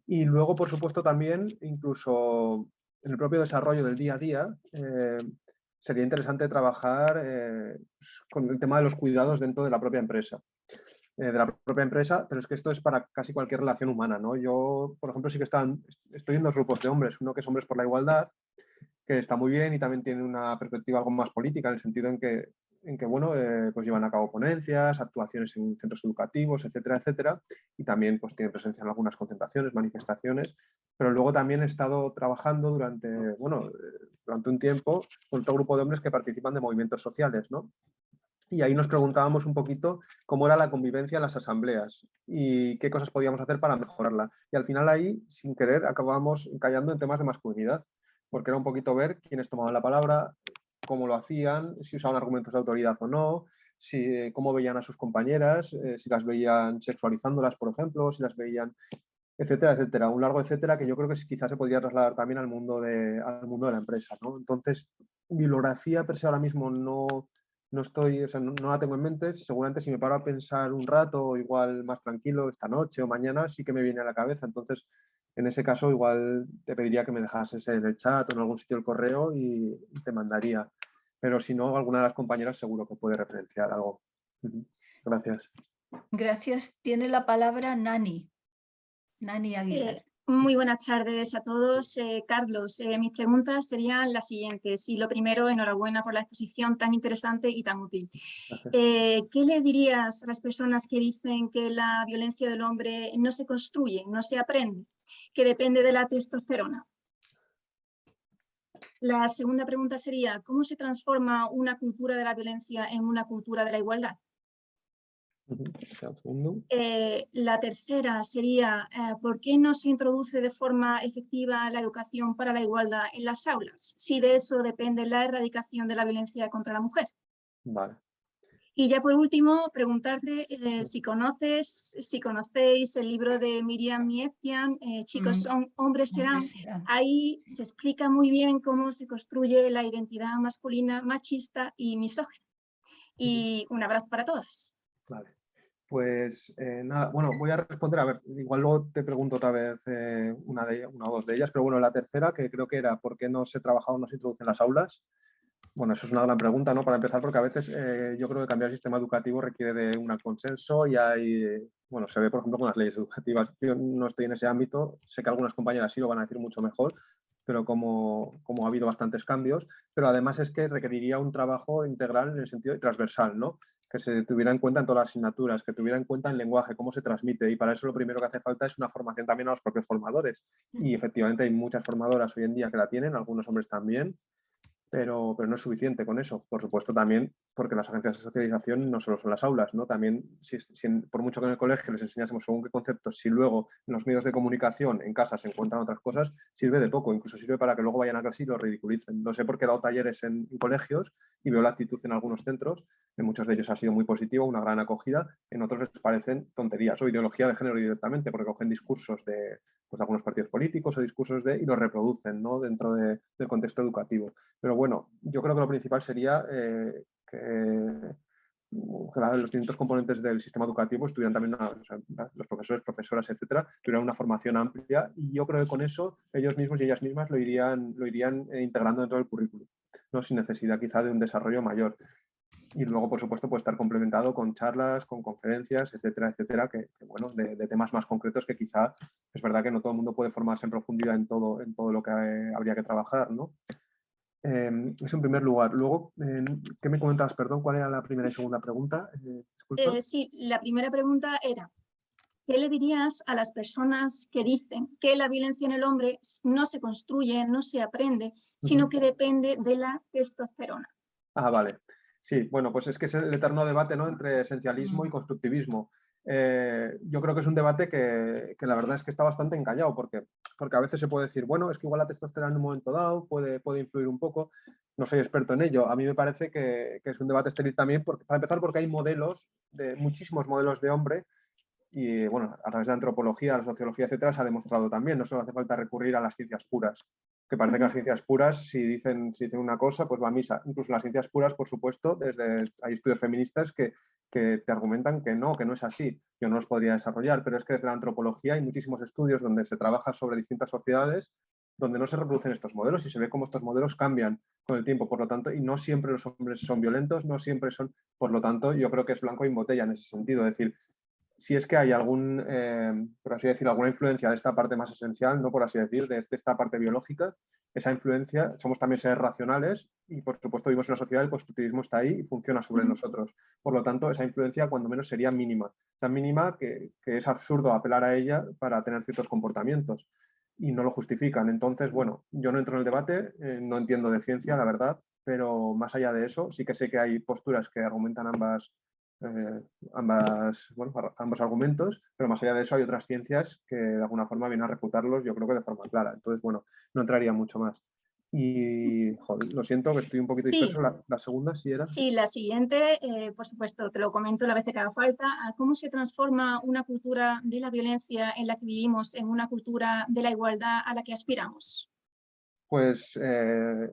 Y luego, por supuesto, también, incluso en el propio desarrollo del día a día, sería interesante trabajar con el tema de los cuidados dentro de la propia empresa. Pero es que esto es para casi cualquier relación humana, ¿no? Yo, por ejemplo, sí que estoy en dos grupos de hombres. Uno que es Hombres por la Igualdad, que está muy bien y también tiene una perspectiva algo más política, en el sentido en que bueno, pues llevan a cabo ponencias, actuaciones en centros educativos, etcétera, etcétera, y también pues tiene presencia en algunas concentraciones, manifestaciones, pero luego también he estado trabajando durante un tiempo con otro grupo de hombres que participan de movimientos sociales, ¿no? Y ahí nos preguntábamos un poquito cómo era la convivencia en las asambleas y qué cosas podíamos hacer para mejorarla. Y al final ahí, sin querer, acabábamos callando en temas de masculinidad, porque era un poquito ver quiénes tomaban la palabra, cómo lo hacían, si usaban argumentos de autoridad o no, cómo veían a sus compañeras, si las veían sexualizándolas, por ejemplo, si las veían, etcétera, etcétera. Un largo etcétera que yo creo que quizás se podría trasladar también al mundo de la empresa, ¿no? Entonces, bibliografía per se ahora mismo no estoy, o sea, no la tengo en mente. Seguramente si me paro a pensar un rato, igual más tranquilo, esta noche o mañana, sí que me viene a la cabeza. Entonces, en ese caso, igual te pediría que me dejases en el chat o en algún sitio el correo y te mandaría. Pero si no, alguna de las compañeras seguro que puede referenciar algo. Gracias. Gracias. Tiene la palabra Nani. Nani Aguilar. Muy buenas tardes a todos. Carlos, mis preguntas serían las siguientes. Y lo primero, enhorabuena por la exposición tan interesante y tan útil. ¿Qué le dirías a las personas que dicen que la violencia del hombre no se construye, no se aprende, que depende de la testosterona? La segunda pregunta sería, ¿cómo se transforma una cultura de la violencia en una cultura de la igualdad? La tercera sería, ¿por qué no se introduce de forma efectiva la educación para la igualdad en las aulas? Si de eso depende la erradicación de la violencia contra la mujer. Vale. Y ya por último, preguntarte si conocéis el libro de Miriam Miecian, Chicos, hombres serán. Ahí se explica muy bien cómo se construye la identidad masculina, machista y misógina. Y un abrazo para todas. Vale. Pues nada, bueno, voy a responder, a ver, igual luego te pregunto otra vez una o dos de ellas, pero bueno, la tercera, que creo que era ¿por qué no se trabaja o no se introduce en las aulas? Bueno, eso es una gran pregunta, ¿no? Para empezar, porque a veces yo creo que cambiar el sistema educativo requiere de un consenso y hay, bueno, se ve por ejemplo con las leyes educativas. Yo no estoy en ese ámbito, sé que algunas compañeras sí lo van a decir mucho mejor, pero como ha habido bastantes cambios, pero además es que requeriría un trabajo integral en el sentido transversal, ¿no? Que se tuviera en cuenta en todas las asignaturas, que tuviera en cuenta el lenguaje, cómo se transmite, y para eso lo primero que hace falta es una formación también a los propios formadores. Y efectivamente hay muchas formadoras hoy en día que la tienen, algunos hombres también, pero no es suficiente con eso. Por supuesto también porque las agencias de socialización no solo son las aulas, ¿no? También, por mucho que en el colegio les enseñásemos según qué conceptos, si luego en los medios de comunicación, en casa, se encuentran otras cosas, sirve de poco, incluso sirve para que luego vayan a clase y lo ridiculicen. No sé por qué he dado talleres en colegios y veo la actitud en algunos centros, en muchos de ellos ha sido muy positiva, una gran acogida, en otros les parecen tonterías o ideología de género directamente, porque cogen discursos de algunos partidos políticos o discursos y los reproducen, ¿no? Dentro del contexto educativo. Pero bueno, yo creo que lo principal sería que los distintos componentes del sistema educativo estuvieran también, o sea, los profesores, profesoras, etcétera, tuvieran una formación amplia, y yo creo que con eso ellos mismos y ellas mismas lo irían integrando dentro del currículum, ¿no? Sin necesidad quizá de un desarrollo mayor. Y luego, por supuesto, puede estar complementado con charlas, con conferencias, etcétera, etcétera, bueno, de temas más concretos que quizá es verdad que no todo el mundo puede formarse en profundidad en todo lo que habría que trabajar, ¿no? Eso en primer lugar. Luego, ¿qué me comentabas? Perdón, ¿cuál era la primera y segunda pregunta? Disculpa. Sí, la primera pregunta era, ¿qué le dirías a las personas que dicen que la violencia en el hombre no se construye, no se aprende, sino que depende de la testosterona? Ah, vale. Sí, bueno, pues es que es el eterno debate, ¿no?, entre esencialismo y constructivismo. Yo creo que es un debate que la verdad es que está bastante encallado, porque a veces se puede decir, bueno, es que igual la testosterona en un momento dado puede influir un poco. No soy experto en ello. A mí me parece que es un debate estéril también, para empezar, porque hay muchísimos modelos de hombre. Y bueno, a través de la antropología, la sociología, etcétera, se ha demostrado también. No solo hace falta recurrir a las ciencias puras, que parece que las ciencias puras, si dicen una cosa, pues va a misa. Incluso las ciencias puras, por supuesto, hay estudios feministas que te argumentan que no es así. Yo no los podría desarrollar, pero es que desde la antropología hay muchísimos estudios donde se trabaja sobre distintas sociedades donde no se reproducen estos modelos y se ve cómo estos modelos cambian con el tiempo, por lo tanto, y no siempre los hombres son violentos, no siempre son, por lo tanto, yo creo que es blanco y en botella en ese sentido, es decir, si es que hay por así decir, alguna influencia de esta parte más esencial, no por así decir, de esta parte biológica, esa influencia, somos también seres racionales y por supuesto vivimos en una sociedad, el constructivismo está ahí y funciona sobre nosotros. Por lo tanto, esa influencia cuando menos sería mínima, tan mínima que es absurdo apelar a ella para tener ciertos comportamientos y no lo justifican. Entonces, bueno, yo no entro en el debate, no entiendo de ciencia, la verdad, pero más allá de eso, sí que sé que hay posturas que argumentan ambos argumentos, pero más allá de eso hay otras ciencias que de alguna forma vienen a refutarlos, yo creo que de forma clara. Entonces, bueno, no entraría mucho más. Y, joder, lo siento que estoy un poquito disperso. Sí. La segunda sí era. Sí, la siguiente, por supuesto, te lo comento la vez que haga falta. ¿Cómo se transforma una cultura de la violencia en la que vivimos en una cultura de la igualdad a la que aspiramos? Pues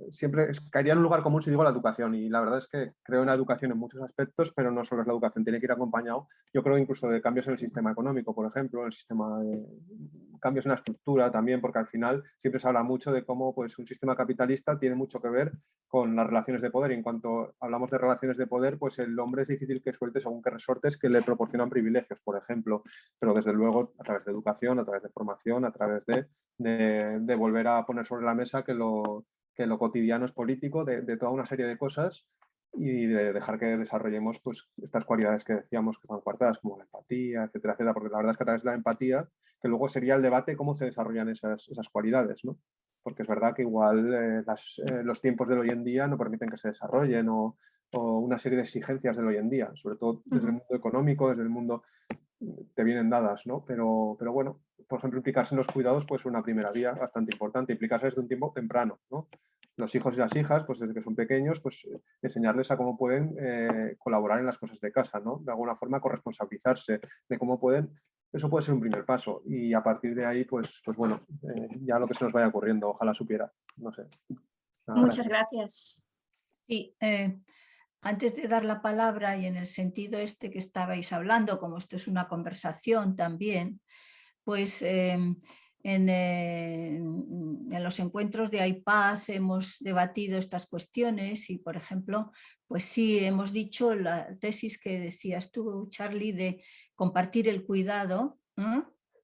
siempre caería en un lugar común si digo la educación, y la verdad es que creo en la educación en muchos aspectos, pero no solo es la educación, tiene que ir acompañado, yo creo, incluso de cambios en el sistema económico, por ejemplo, en el sistema de cambios en la estructura también, porque al final siempre se habla mucho de cómo pues, un sistema capitalista tiene mucho que ver con las relaciones de poder, y en cuanto hablamos de relaciones de poder, pues el hombre es difícil que suelte según qué resortes que le proporcionan privilegios, por ejemplo, pero desde luego a través de educación, a través de formación, a través de volver a poner sobre la mesa que lo cotidiano es político, de toda una serie de cosas, y de dejar que desarrollemos pues, estas cualidades que decíamos que están coartadas, como la empatía, etcétera, etcétera, porque la verdad es que a través de la empatía, que luego sería el debate cómo se desarrollan esas cualidades, ¿no? Porque es verdad que igual los tiempos del hoy en día no permiten que se desarrollen o una serie de exigencias del hoy en día, sobre todo desde el mundo económico, desde el mundo te vienen dadas, ¿no? Pero bueno, por ejemplo, implicarse en los cuidados puede ser una primera vía bastante importante, implicarse desde un tiempo temprano, ¿no? Los hijos y las hijas, pues desde que son pequeños, pues enseñarles a cómo pueden colaborar en las cosas de casa, ¿no? De alguna forma corresponsabilizarse, de cómo pueden, eso puede ser un primer paso, y a partir de ahí, pues bueno, ya lo que se nos vaya ocurriendo, ojalá supiera, no sé. Muchas gracias. Sí, antes de dar la palabra y en el sentido este que estabais hablando, como esto es una conversación también, pues en los encuentros de iPaz hemos debatido estas cuestiones y, por ejemplo, pues sí, hemos dicho la tesis que decías tú, Charlie, de compartir el cuidado,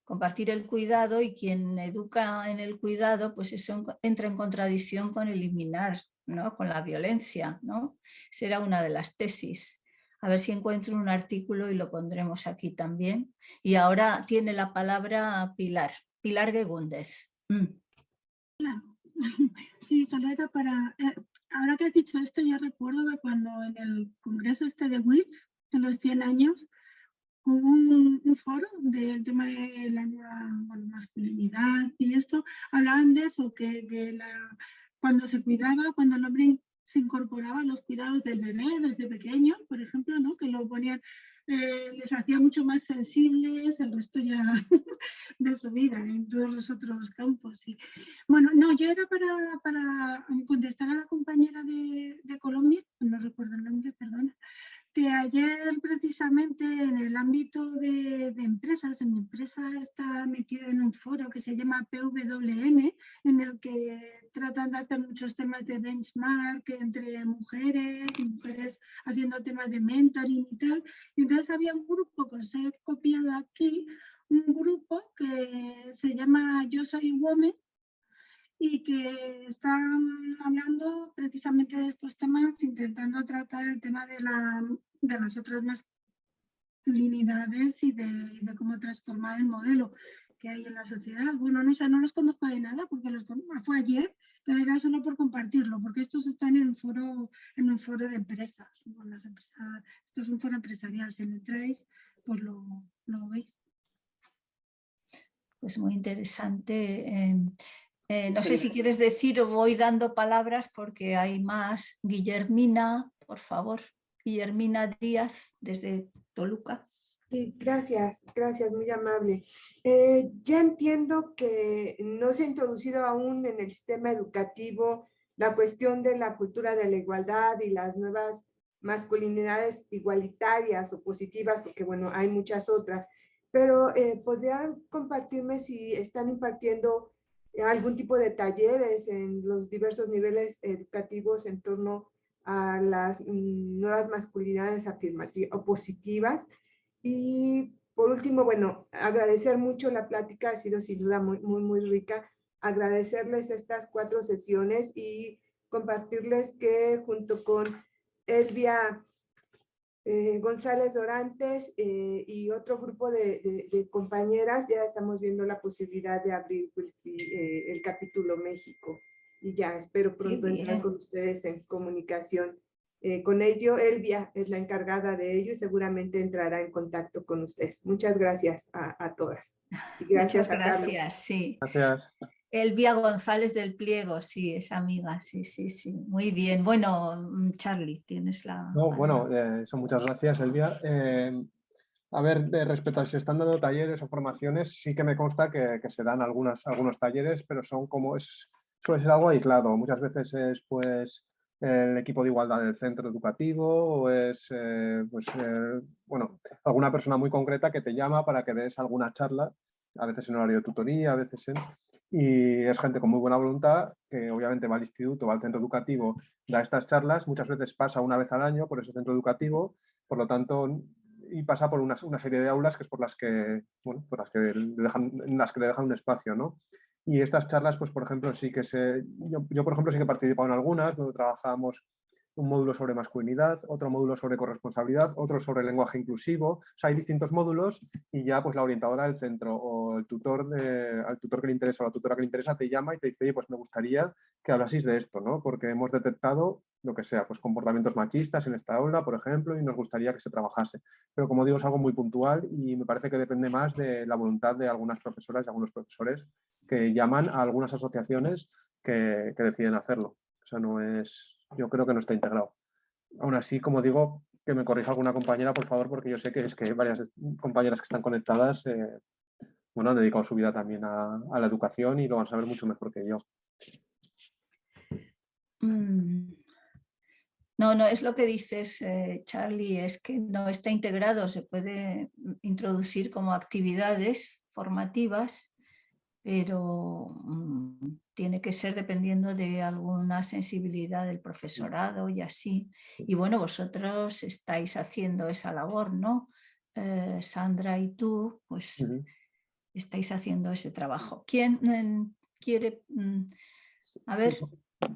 compartir el cuidado, y quien educa en el cuidado, pues eso entra en contradicción con eliminar, ¿no? Con la violencia, ¿no? Será una de las tesis. A ver si encuentro un artículo y lo pondremos aquí también. Y ahora tiene la palabra Pilar Gegúndez. Claro. Sí, solo era para... ahora que has dicho esto, yo recuerdo que cuando en el congreso este de WIF, de los 100 años, hubo un foro del tema de la nueva masculinidad y esto, hablaban de eso, cuando se cuidaba, cuando el hombre se incorporaba a los cuidados del bebé desde pequeño, por ejemplo, ¿no? Que lo ponían, les hacía mucho más sensibles el resto ya de su vida en todos los otros campos. Y, bueno, no, yo era para contestar a la compañera de Colombia, no recuerdo el nombre, perdona, que ayer precisamente en el ámbito de empresas, en mi empresa está metida en un foro que se llama PWN, en el que tratan de hacer muchos temas de benchmark entre mujeres y mujeres haciendo temas de mentoring y tal. Y entonces había un grupo que os he copiado aquí, un grupo que se llama Yo Soy Woman, y que están hablando precisamente de estos temas, intentando tratar el tema de las otras masculinidades y de cómo transformar el modelo que hay en la sociedad. Bueno, no sé, no los conozco de nada porque fue ayer, pero era solo por compartirlo, porque estos están en un foro de empresas. Bueno, esto es un foro empresarial, si entráis, pues lo veis. Pues muy interesante. No sé si quieres decir o voy dando palabras porque hay más. Guillermina, por favor. Guillermina Díaz, desde Toluca. Sí, gracias, muy amable. Ya entiendo que no se ha introducido aún en el sistema educativo la cuestión de la cultura de la igualdad y las nuevas masculinidades igualitarias o positivas, porque bueno, hay muchas otras, pero ¿podrían compartirme si están impartiendo algún tipo de talleres en los diversos niveles educativos en torno a las nuevas masculinidades afirmativas o positivas? Y por último, bueno, agradecer mucho la plática, ha sido sin duda muy rica. Agradecerles estas 4 sesiones y compartirles que junto con Elvia González Dorantes y otro grupo de compañeras ya estamos viendo la posibilidad de abrir el capítulo México. Y ya espero pronto entrar con ustedes en comunicación. Con ello, Elvia es la encargada de ello y seguramente entrará en contacto con ustedes. Muchas gracias a todas. Y gracias Muchas a Carlos. gracias, sí. Gracias. Elvia González del Pliego, sí, es amiga, sí. Muy bien. Bueno, Charlie, tienes la... No, bueno, muchas gracias, Elvia. A ver, respecto a si están dando talleres o formaciones, sí que me consta que se dan algunos talleres, pero suele ser algo aislado. Muchas veces es pues el equipo de igualdad del centro educativo o es bueno, alguna persona muy concreta que te llama para que des alguna charla, a veces en horario de tutoría, a veces y es gente con muy buena voluntad que obviamente va al instituto, va al centro educativo, da estas charlas, muchas veces pasa una vez al año por ese centro educativo, por lo tanto, y pasa por una serie de aulas que es por las que, bueno, en las que le dejan un espacio, ¿no? Y estas charlas, pues por ejemplo, yo por ejemplo sí que he participado en algunas, donde trabajamos un módulo sobre masculinidad, otro módulo sobre corresponsabilidad, otro sobre lenguaje inclusivo. O sea, hay distintos módulos y ya pues la orientadora del centro o el tutor al tutor que le interesa o la tutora que le interesa te llama y te dice, oye, pues me gustaría que hablaseis de esto, ¿no? Porque hemos detectado lo que sea, pues comportamientos machistas en esta aula, por ejemplo, y nos gustaría que se trabajase. Pero como digo, es algo muy puntual y me parece que depende más de la voluntad de algunas profesoras y algunos profesores que llaman a algunas asociaciones que deciden hacerlo. O sea, yo creo que no está integrado. Aún así, como digo, que me corrija alguna compañera, por favor, porque yo sé que hay varias compañeras que están conectadas, bueno, han dedicado su vida también a la educación y lo van a saber mucho mejor que yo. No, es lo que dices, Charlie, es que no está integrado, se puede introducir como actividades formativas, pero tiene que ser dependiendo de alguna sensibilidad del profesorado y así. Y bueno, vosotros estáis haciendo esa labor, ¿no? Sandra y tú, pues estáis haciendo ese trabajo. ¿Quién quiere? A ver. Sí.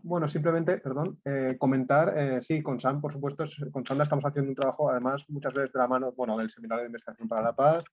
Bueno, simplemente, perdón, comentar, sí, con Sam, por supuesto, con Sandra estamos haciendo un trabajo, además, muchas veces de la mano, bueno, del Seminario de Investigación para la Paz,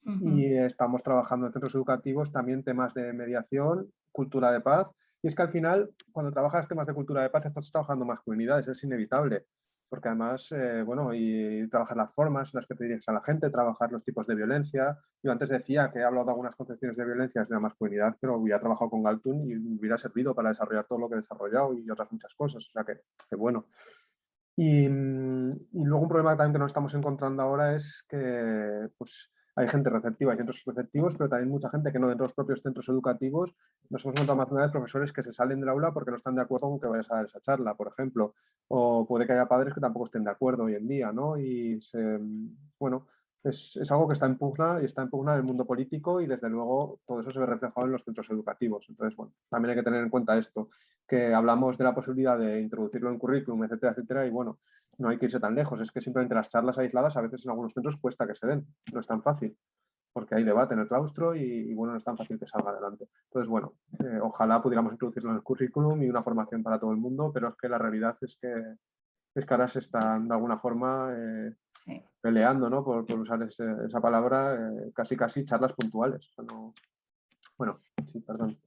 y estamos trabajando en centros educativos también temas de mediación, cultura de paz, y es que al final, cuando trabajas temas de cultura de paz, estás trabajando masculinidades, es inevitable, porque además, bueno, y trabajar las formas en las que te diriges a la gente, trabajar los tipos de violencia. Yo antes decía que he hablado de algunas concepciones de violencia de la masculinidad, pero hubiera trabajado con Galtung y me hubiera servido para desarrollar todo lo que he desarrollado y otras muchas cosas, o sea que bueno. Y luego un problema también que nos estamos encontrando ahora es que pues, hay gente receptiva y centros receptivos, pero también mucha gente que no dentro de los propios centros educativos. Nos hemos encontrado más de una vez profesores que se salen del aula porque no están de acuerdo con que vayas a dar esa charla, por ejemplo, o puede que haya padres que tampoco estén de acuerdo hoy en día, ¿no? Y bueno, es algo que está en pugna y está en pugna en el mundo político y desde luego todo eso se ve reflejado en los centros educativos. Entonces, bueno, también hay que tener en cuenta esto, que hablamos de la posibilidad de introducirlo en currículum, etcétera, etcétera, y bueno, no hay que irse tan lejos, es que simplemente las charlas aisladas a veces en algunos centros cuesta que se den, no es tan fácil, porque hay debate en el claustro y bueno, no es tan fácil que salga adelante. Entonces, bueno, ojalá pudiéramos introducirlo en el currículum y una formación para todo el mundo, pero es que la realidad es que ahora se están de alguna forma peleando, ¿no? Por usar esa palabra, casi charlas puntuales. Bueno, sí, perdón.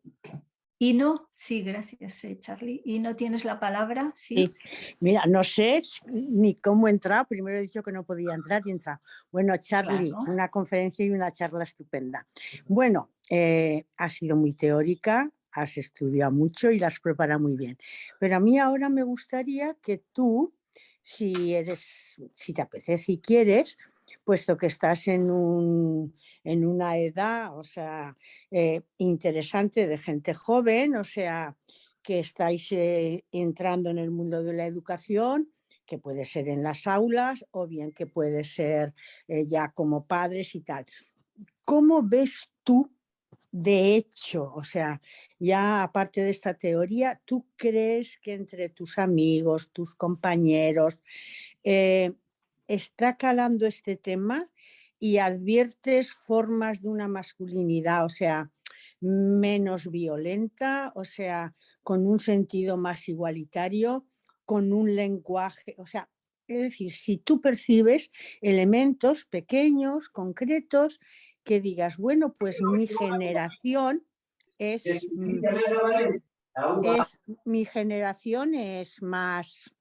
Y no, sí, gracias, Charlie. Y no tienes la palabra, ¿sí? Sí. Mira, no sé ni cómo entrar. Primero he dicho que no podía entrar y entrar. Bueno, Charlie, Claro. una conferencia y una charla estupenda. Bueno, ha sido muy teórica, has estudiado mucho y la has preparado muy bien. Pero a mí ahora me gustaría que tú, si te apetece y quieres, puesto que estás en una edad, o sea, interesante de gente joven, o sea, que estáis entrando en el mundo de la educación, que puede ser en las aulas o bien que puede ser ya como padres y tal. ¿Cómo ves tú, de hecho, o sea, ya aparte de esta teoría, tú crees que entre tus amigos, tus compañeros, está calando este tema y adviertes formas de una masculinidad, o sea, menos violenta, o sea, con un sentido más igualitario, con un lenguaje, o sea, es decir, si tú percibes elementos pequeños, concretos, que digas, bueno, pues mi generación es más,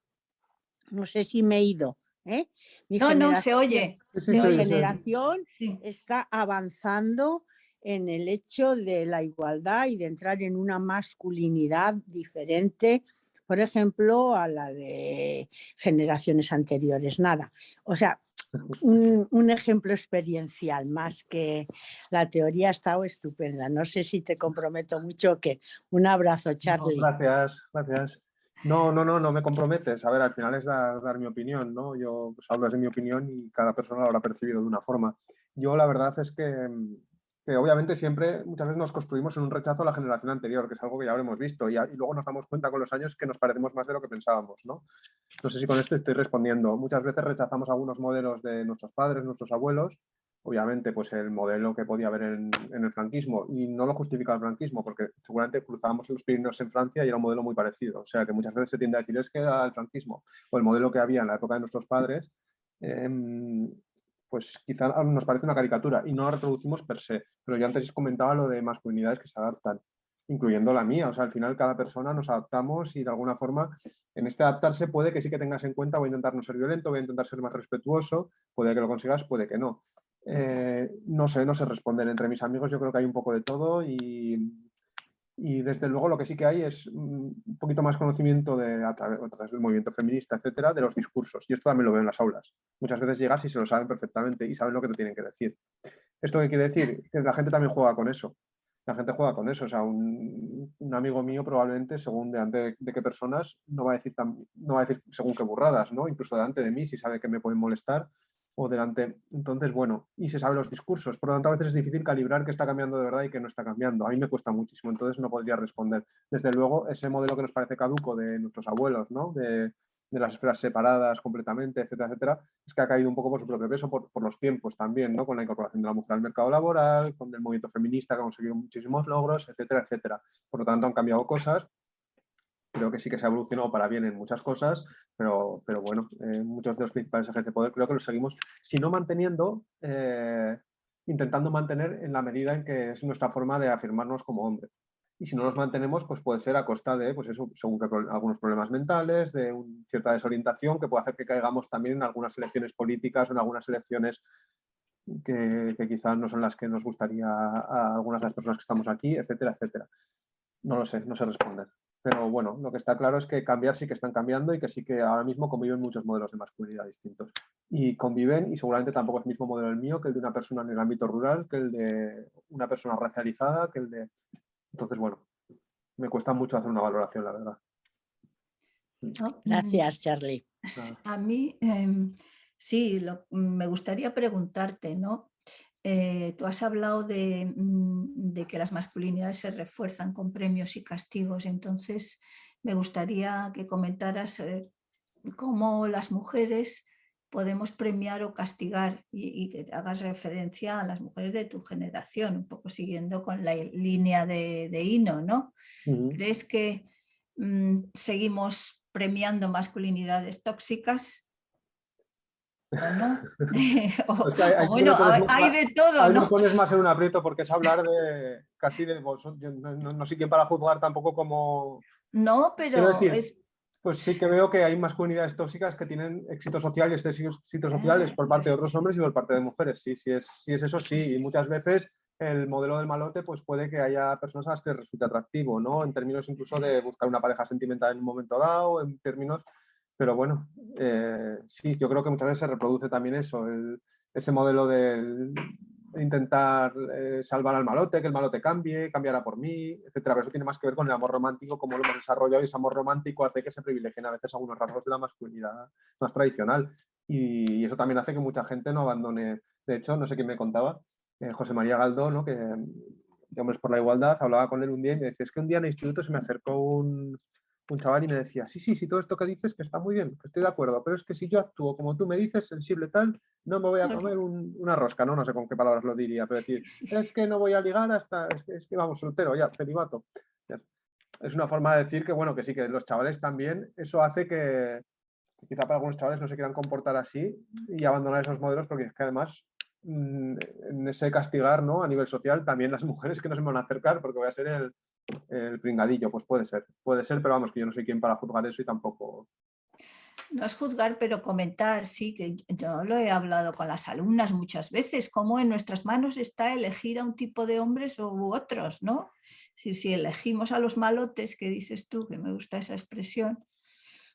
no sé si me he ido, ¿eh? No, se oye. Mi generación está avanzando en el hecho de la igualdad y de entrar en una masculinidad diferente, por ejemplo, a la de generaciones anteriores. Nada. O sea, un ejemplo experiencial más que la teoría ha estado estupenda. No sé si te comprometo mucho o qué. Un abrazo, Charlie. No, gracias. No me comprometes. A ver, al final es dar mi opinión, ¿no? Yo pues, hablo de mi opinión y cada persona lo habrá percibido de una forma. Yo la verdad es que obviamente siempre, muchas veces nos construimos en un rechazo a la generación anterior, que es algo que ya habremos visto, y luego nos damos cuenta con los años que nos parecemos más de lo que pensábamos, ¿no? No sé si con esto estoy respondiendo. Muchas veces rechazamos algunos modelos de nuestros padres, nuestros abuelos, obviamente pues el modelo que podía haber en el franquismo, y no lo justifica el franquismo, porque seguramente cruzábamos los Pirineos en Francia y era un modelo muy parecido. O sea que muchas veces se tiende a decir es que era el franquismo o el modelo que había en la época de nuestros padres, pues quizá nos parece una caricatura y no la reproducimos per se. Pero yo antes comentaba lo de masculinidades que se adaptan, incluyendo la mía. O sea, al final cada persona nos adaptamos y de alguna forma en este adaptarse puede que sí que tengas en cuenta, voy a intentar no ser violento, voy a intentar ser más respetuoso, puede que lo consigas, puede que no. No sé responder. Entre mis amigos yo creo que hay un poco de todo y desde luego lo que sí que hay es un poquito más conocimiento a través del movimiento feminista, etcétera, de los discursos. Y esto también lo veo en las aulas. Muchas veces llegas y se lo saben perfectamente y saben lo que te tienen que decir. ¿Esto qué quiere decir? Que la gente también juega con eso. La gente juega con eso. O sea, un amigo mío probablemente, según delante de qué personas, no va a decir según qué burradas, ¿no? Incluso delante de mí, si sabe que me pueden molestar, o delante. Entonces, bueno, y se saben los discursos. Por lo tanto, a veces es difícil calibrar qué está cambiando de verdad y qué no está cambiando. A mí me cuesta muchísimo, entonces no podría responder. Desde luego, ese modelo que nos parece caduco de nuestros abuelos, ¿no? De las esferas separadas completamente, etcétera, etcétera, es que ha caído un poco por su propio peso, por los tiempos también, ¿no? Con la incorporación de la mujer al mercado laboral, con el movimiento feminista que ha conseguido muchísimos logros, etcétera, etcétera. Por lo tanto, han cambiado cosas. Creo que sí que se ha evolucionado para bien en muchas cosas, pero bueno, muchos de los principales ejes de poder creo que los seguimos, si no manteniendo, intentando mantener en la medida en que es nuestra forma de afirmarnos como hombres. Y si no los mantenemos, pues puede ser a costa de, pues eso, según que algunos problemas mentales, de cierta desorientación que puede hacer que caigamos también en algunas elecciones políticas o en algunas elecciones que quizás no son las que nos gustaría a algunas de las personas que estamos aquí, etcétera, etcétera. No lo sé, no sé responder. Pero bueno, lo que está claro es que cambiar sí que están cambiando y que sí que ahora mismo conviven muchos modelos de masculinidad distintos. Y conviven, y seguramente tampoco es el mismo modelo el mío que el de una persona en el ámbito rural, que el de una persona racializada, que el de... Entonces, bueno, me cuesta mucho hacer una valoración, la verdad. ¿No? Gracias, Charlie. A mí, sí, me gustaría preguntarte, ¿no? Tú has hablado de que las masculinidades se refuerzan con premios y castigos, entonces me gustaría que comentaras cómo las mujeres podemos premiar o castigar y que hagas referencia a las mujeres de tu generación, un poco siguiendo con la línea de Hino, ¿no? ¿Crees que seguimos premiando masculinidades tóxicas? ¿O no? Es que hay de todo, ahí ¿no? me pones más en un aprieto porque es hablar de casi de vosotros. Yo no soy quien para juzgar tampoco como... No, Quiero pero decir, pues sí que veo que hay masculinidades tóxicas que tienen éxito social y este éxito social es por parte de otros hombres y por parte de mujeres. Sí, es eso, sí. Y muchas veces el modelo del malote pues puede que haya personas a las que les resulte atractivo, ¿no? En términos incluso de buscar una pareja sentimental en un momento dado, en términos... Pero bueno, sí, yo creo que muchas veces se reproduce también eso, ese modelo de intentar salvar al malote, que el malote cambie, cambiará por mí, etcétera. Pero eso tiene más que ver con el amor romántico, cómo lo hemos desarrollado, y ese amor romántico hace que se privilegien a veces algunos rasgos de la masculinidad más tradicional. Y eso también hace que mucha gente no abandone. De hecho, no sé quién me contaba, José María Galdó, ¿no? Que de Hombres por la Igualdad, hablaba con él un día y me decía, es que un día en el instituto se me acercó un chaval y me decía, sí, todo esto que dices que está muy bien, que estoy de acuerdo, pero es que si yo actúo como tú me dices, sensible tal, no me voy a comer una rosca, no sé con qué palabras lo diría, pero decir, es que no voy a ligar hasta, es que vamos, soltero, ya, celibato. Es una forma de decir que, bueno, que sí, que los chavales también, eso hace que quizá para algunos chavales no se quieran comportar así y abandonar esos modelos, porque es que además en ese castigar, ¿no? A nivel social, también las mujeres que no se me van a acercar porque voy a ser el pringadillo, pues puede ser, pero vamos, que yo no soy quien para juzgar eso y tampoco... No es juzgar, pero comentar, sí, que yo lo he hablado con las alumnas muchas veces, cómo en nuestras manos está elegir a un tipo de hombres u otros, ¿no? Si elegimos a los malotes, que dices tú, que me gusta esa expresión,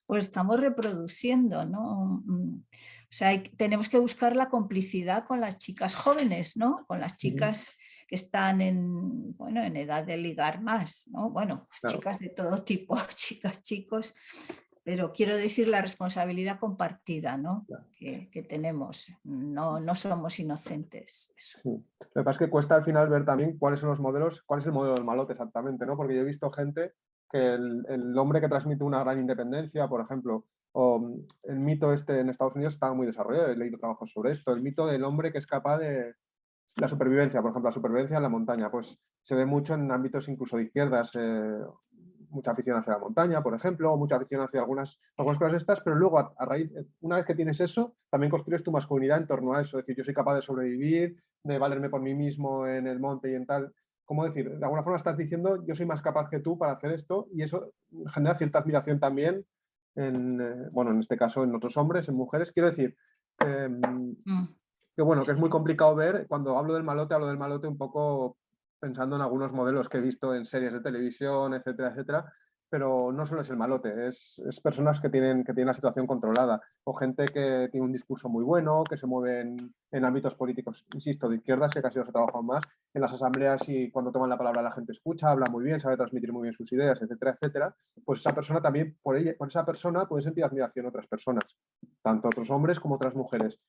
pues estamos reproduciendo, ¿no? O sea, tenemos que buscar la complicidad con las chicas jóvenes, ¿no? Con las chicas que están en edad de ligar más, ¿no? Bueno, claro. Chicas de todo tipo, chicas, chicos, pero quiero decir la responsabilidad compartida, ¿no? Claro. Que tenemos, no somos inocentes. Sí. Lo que pasa es que cuesta al final ver también cuáles son los modelos, cuál es el modelo del malote exactamente, ¿no? Porque yo he visto gente que el hombre que transmite una gran independencia, por ejemplo, o el mito este en Estados Unidos está muy desarrollado, he leído trabajos sobre esto, el mito del hombre que es capaz de la supervivencia, por ejemplo, la supervivencia en la montaña, pues se ve mucho en ámbitos incluso de izquierdas, mucha afición hacia la montaña, por ejemplo, o mucha afición hacia algunas cosas estas, pero luego a raíz, una vez que tienes eso, también construyes tu masculinidad en torno a eso, es decir, yo soy capaz de sobrevivir, de valerme por mí mismo en el monte y en tal. ¿Cómo decir? De alguna forma estás diciendo, yo soy más capaz que tú para hacer esto, y eso genera cierta admiración también, en este caso en otros hombres, en mujeres. Quiero decir, que bueno, que es muy complicado ver, cuando hablo del malote un poco pensando en algunos modelos que he visto en series de televisión, etcétera, etcétera, pero no solo es el malote, es personas que tienen la situación controlada, o gente que tiene un discurso muy bueno, que se mueve en ámbitos políticos, insisto, de izquierdas, que casi no se trabajan más, en las asambleas y cuando toman la palabra la gente escucha, habla muy bien, sabe transmitir muy bien sus ideas, etcétera, etcétera, pues esa persona también, por esa persona puede sentir admiración a otras personas, tanto otros hombres como otras mujeres.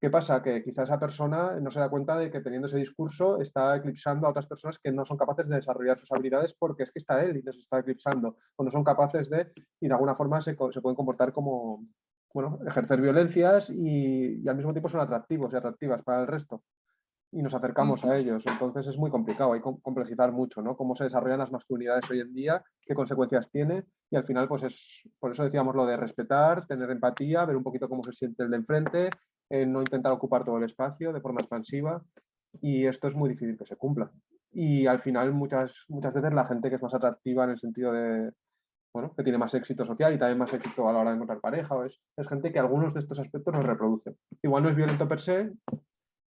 ¿Qué pasa? Que quizá esa persona no se da cuenta de que teniendo ese discurso está eclipsando a otras personas que no son capaces de desarrollar sus habilidades porque es que está él y les está eclipsando, o no son capaces de, y de alguna forma se pueden comportar como, ejercer violencias y al mismo tiempo son atractivos y atractivas para el resto. Y nos acercamos a ellos. Entonces es muy complicado, hay que complejizar mucho, ¿no? Cómo se desarrollan las masculinidades hoy en día, qué consecuencias tiene, y al final, pues por eso decíamos lo de respetar, tener empatía, ver un poquito cómo se siente el de enfrente, no intentar ocupar todo el espacio de forma expansiva, y esto es muy difícil que se cumpla. Y al final muchas veces la gente que es más atractiva en el sentido de, que tiene más éxito social y también más éxito a la hora de encontrar pareja, es gente que algunos de estos aspectos los reproduce. Igual no es violento per se,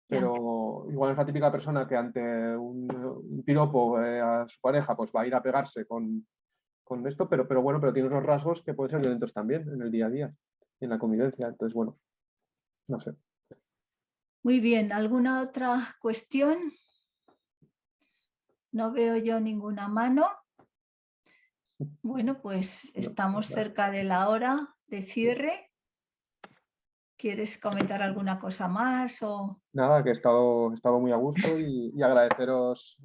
pero igual es la típica persona que ante un piropo a su pareja pues va a ir a pegarse con con esto, pero bueno, pero tiene unos rasgos que pueden ser violentos también en el día a día, en la convivencia. Entonces, bueno, no sé. Muy bien, ¿alguna otra cuestión? No veo yo ninguna mano. Bueno, pues estamos cerca de la hora de cierre. ¿Quieres comentar alguna cosa más? Nada, que he estado muy a gusto y agradeceros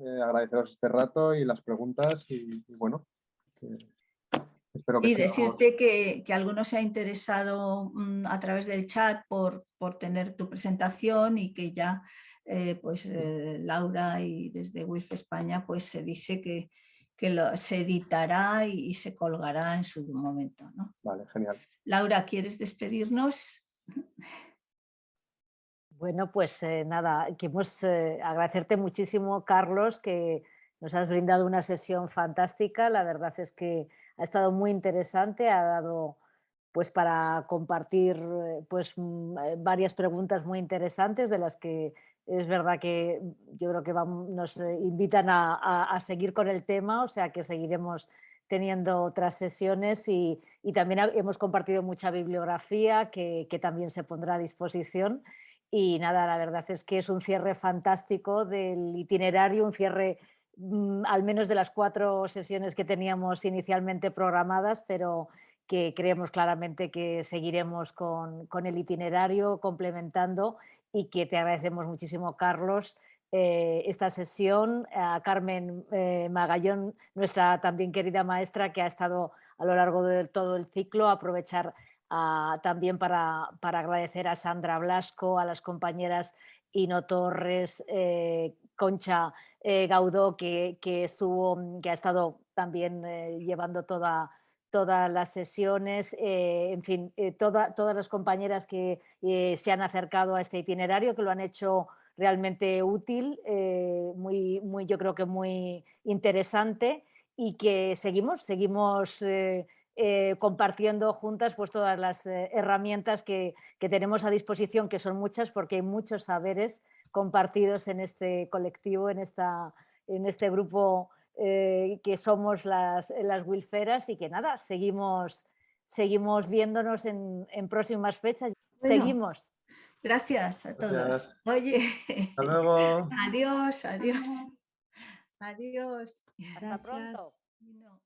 este rato y las preguntas y bueno, espero que Sí, sigamos. decirte que alguno se ha interesado a través del chat por tener tu presentación y que ya Laura y desde WIF España pues se dice que se editará y se colgará en su momento, ¿no? Vale, genial. Laura, ¿quieres despedirnos? Bueno, pues nada, agradecerte muchísimo, Carlos, que nos has brindado una sesión fantástica. La verdad es que ha estado muy interesante, ha dado pues para compartir varias preguntas muy interesantes de las que es verdad que yo creo que nos invitan a seguir con el tema, o sea que seguiremos teniendo otras sesiones y también hemos compartido mucha bibliografía que también se pondrá a disposición. Y nada, la verdad es que es un cierre fantástico del itinerario, un cierre al menos de las 4 sesiones que teníamos inicialmente programadas, pero que creemos claramente que seguiremos con el itinerario complementando y que te agradecemos muchísimo, Carlos, esta sesión, a Carmen Magallón, nuestra también querida maestra que ha estado a lo largo de todo el ciclo, aprovechar también para agradecer a Sandra Blasco, a las compañeras Ino Torres, Concha Gaudó, que ha estado también llevando todas las sesiones, en fin, todas las compañeras que se han acercado a este itinerario, que lo han hecho realmente útil, yo creo que muy interesante y que seguimos compartiendo juntas pues todas las herramientas que tenemos a disposición, que son muchas porque hay muchos saberes compartidos en este colectivo, en este grupo que somos las Wilferas y que nada, seguimos viéndonos en próximas fechas. Bueno, seguimos. Gracias a todos. Gracias. Oye, hasta luego. Adiós. Adiós. Hasta pronto. No.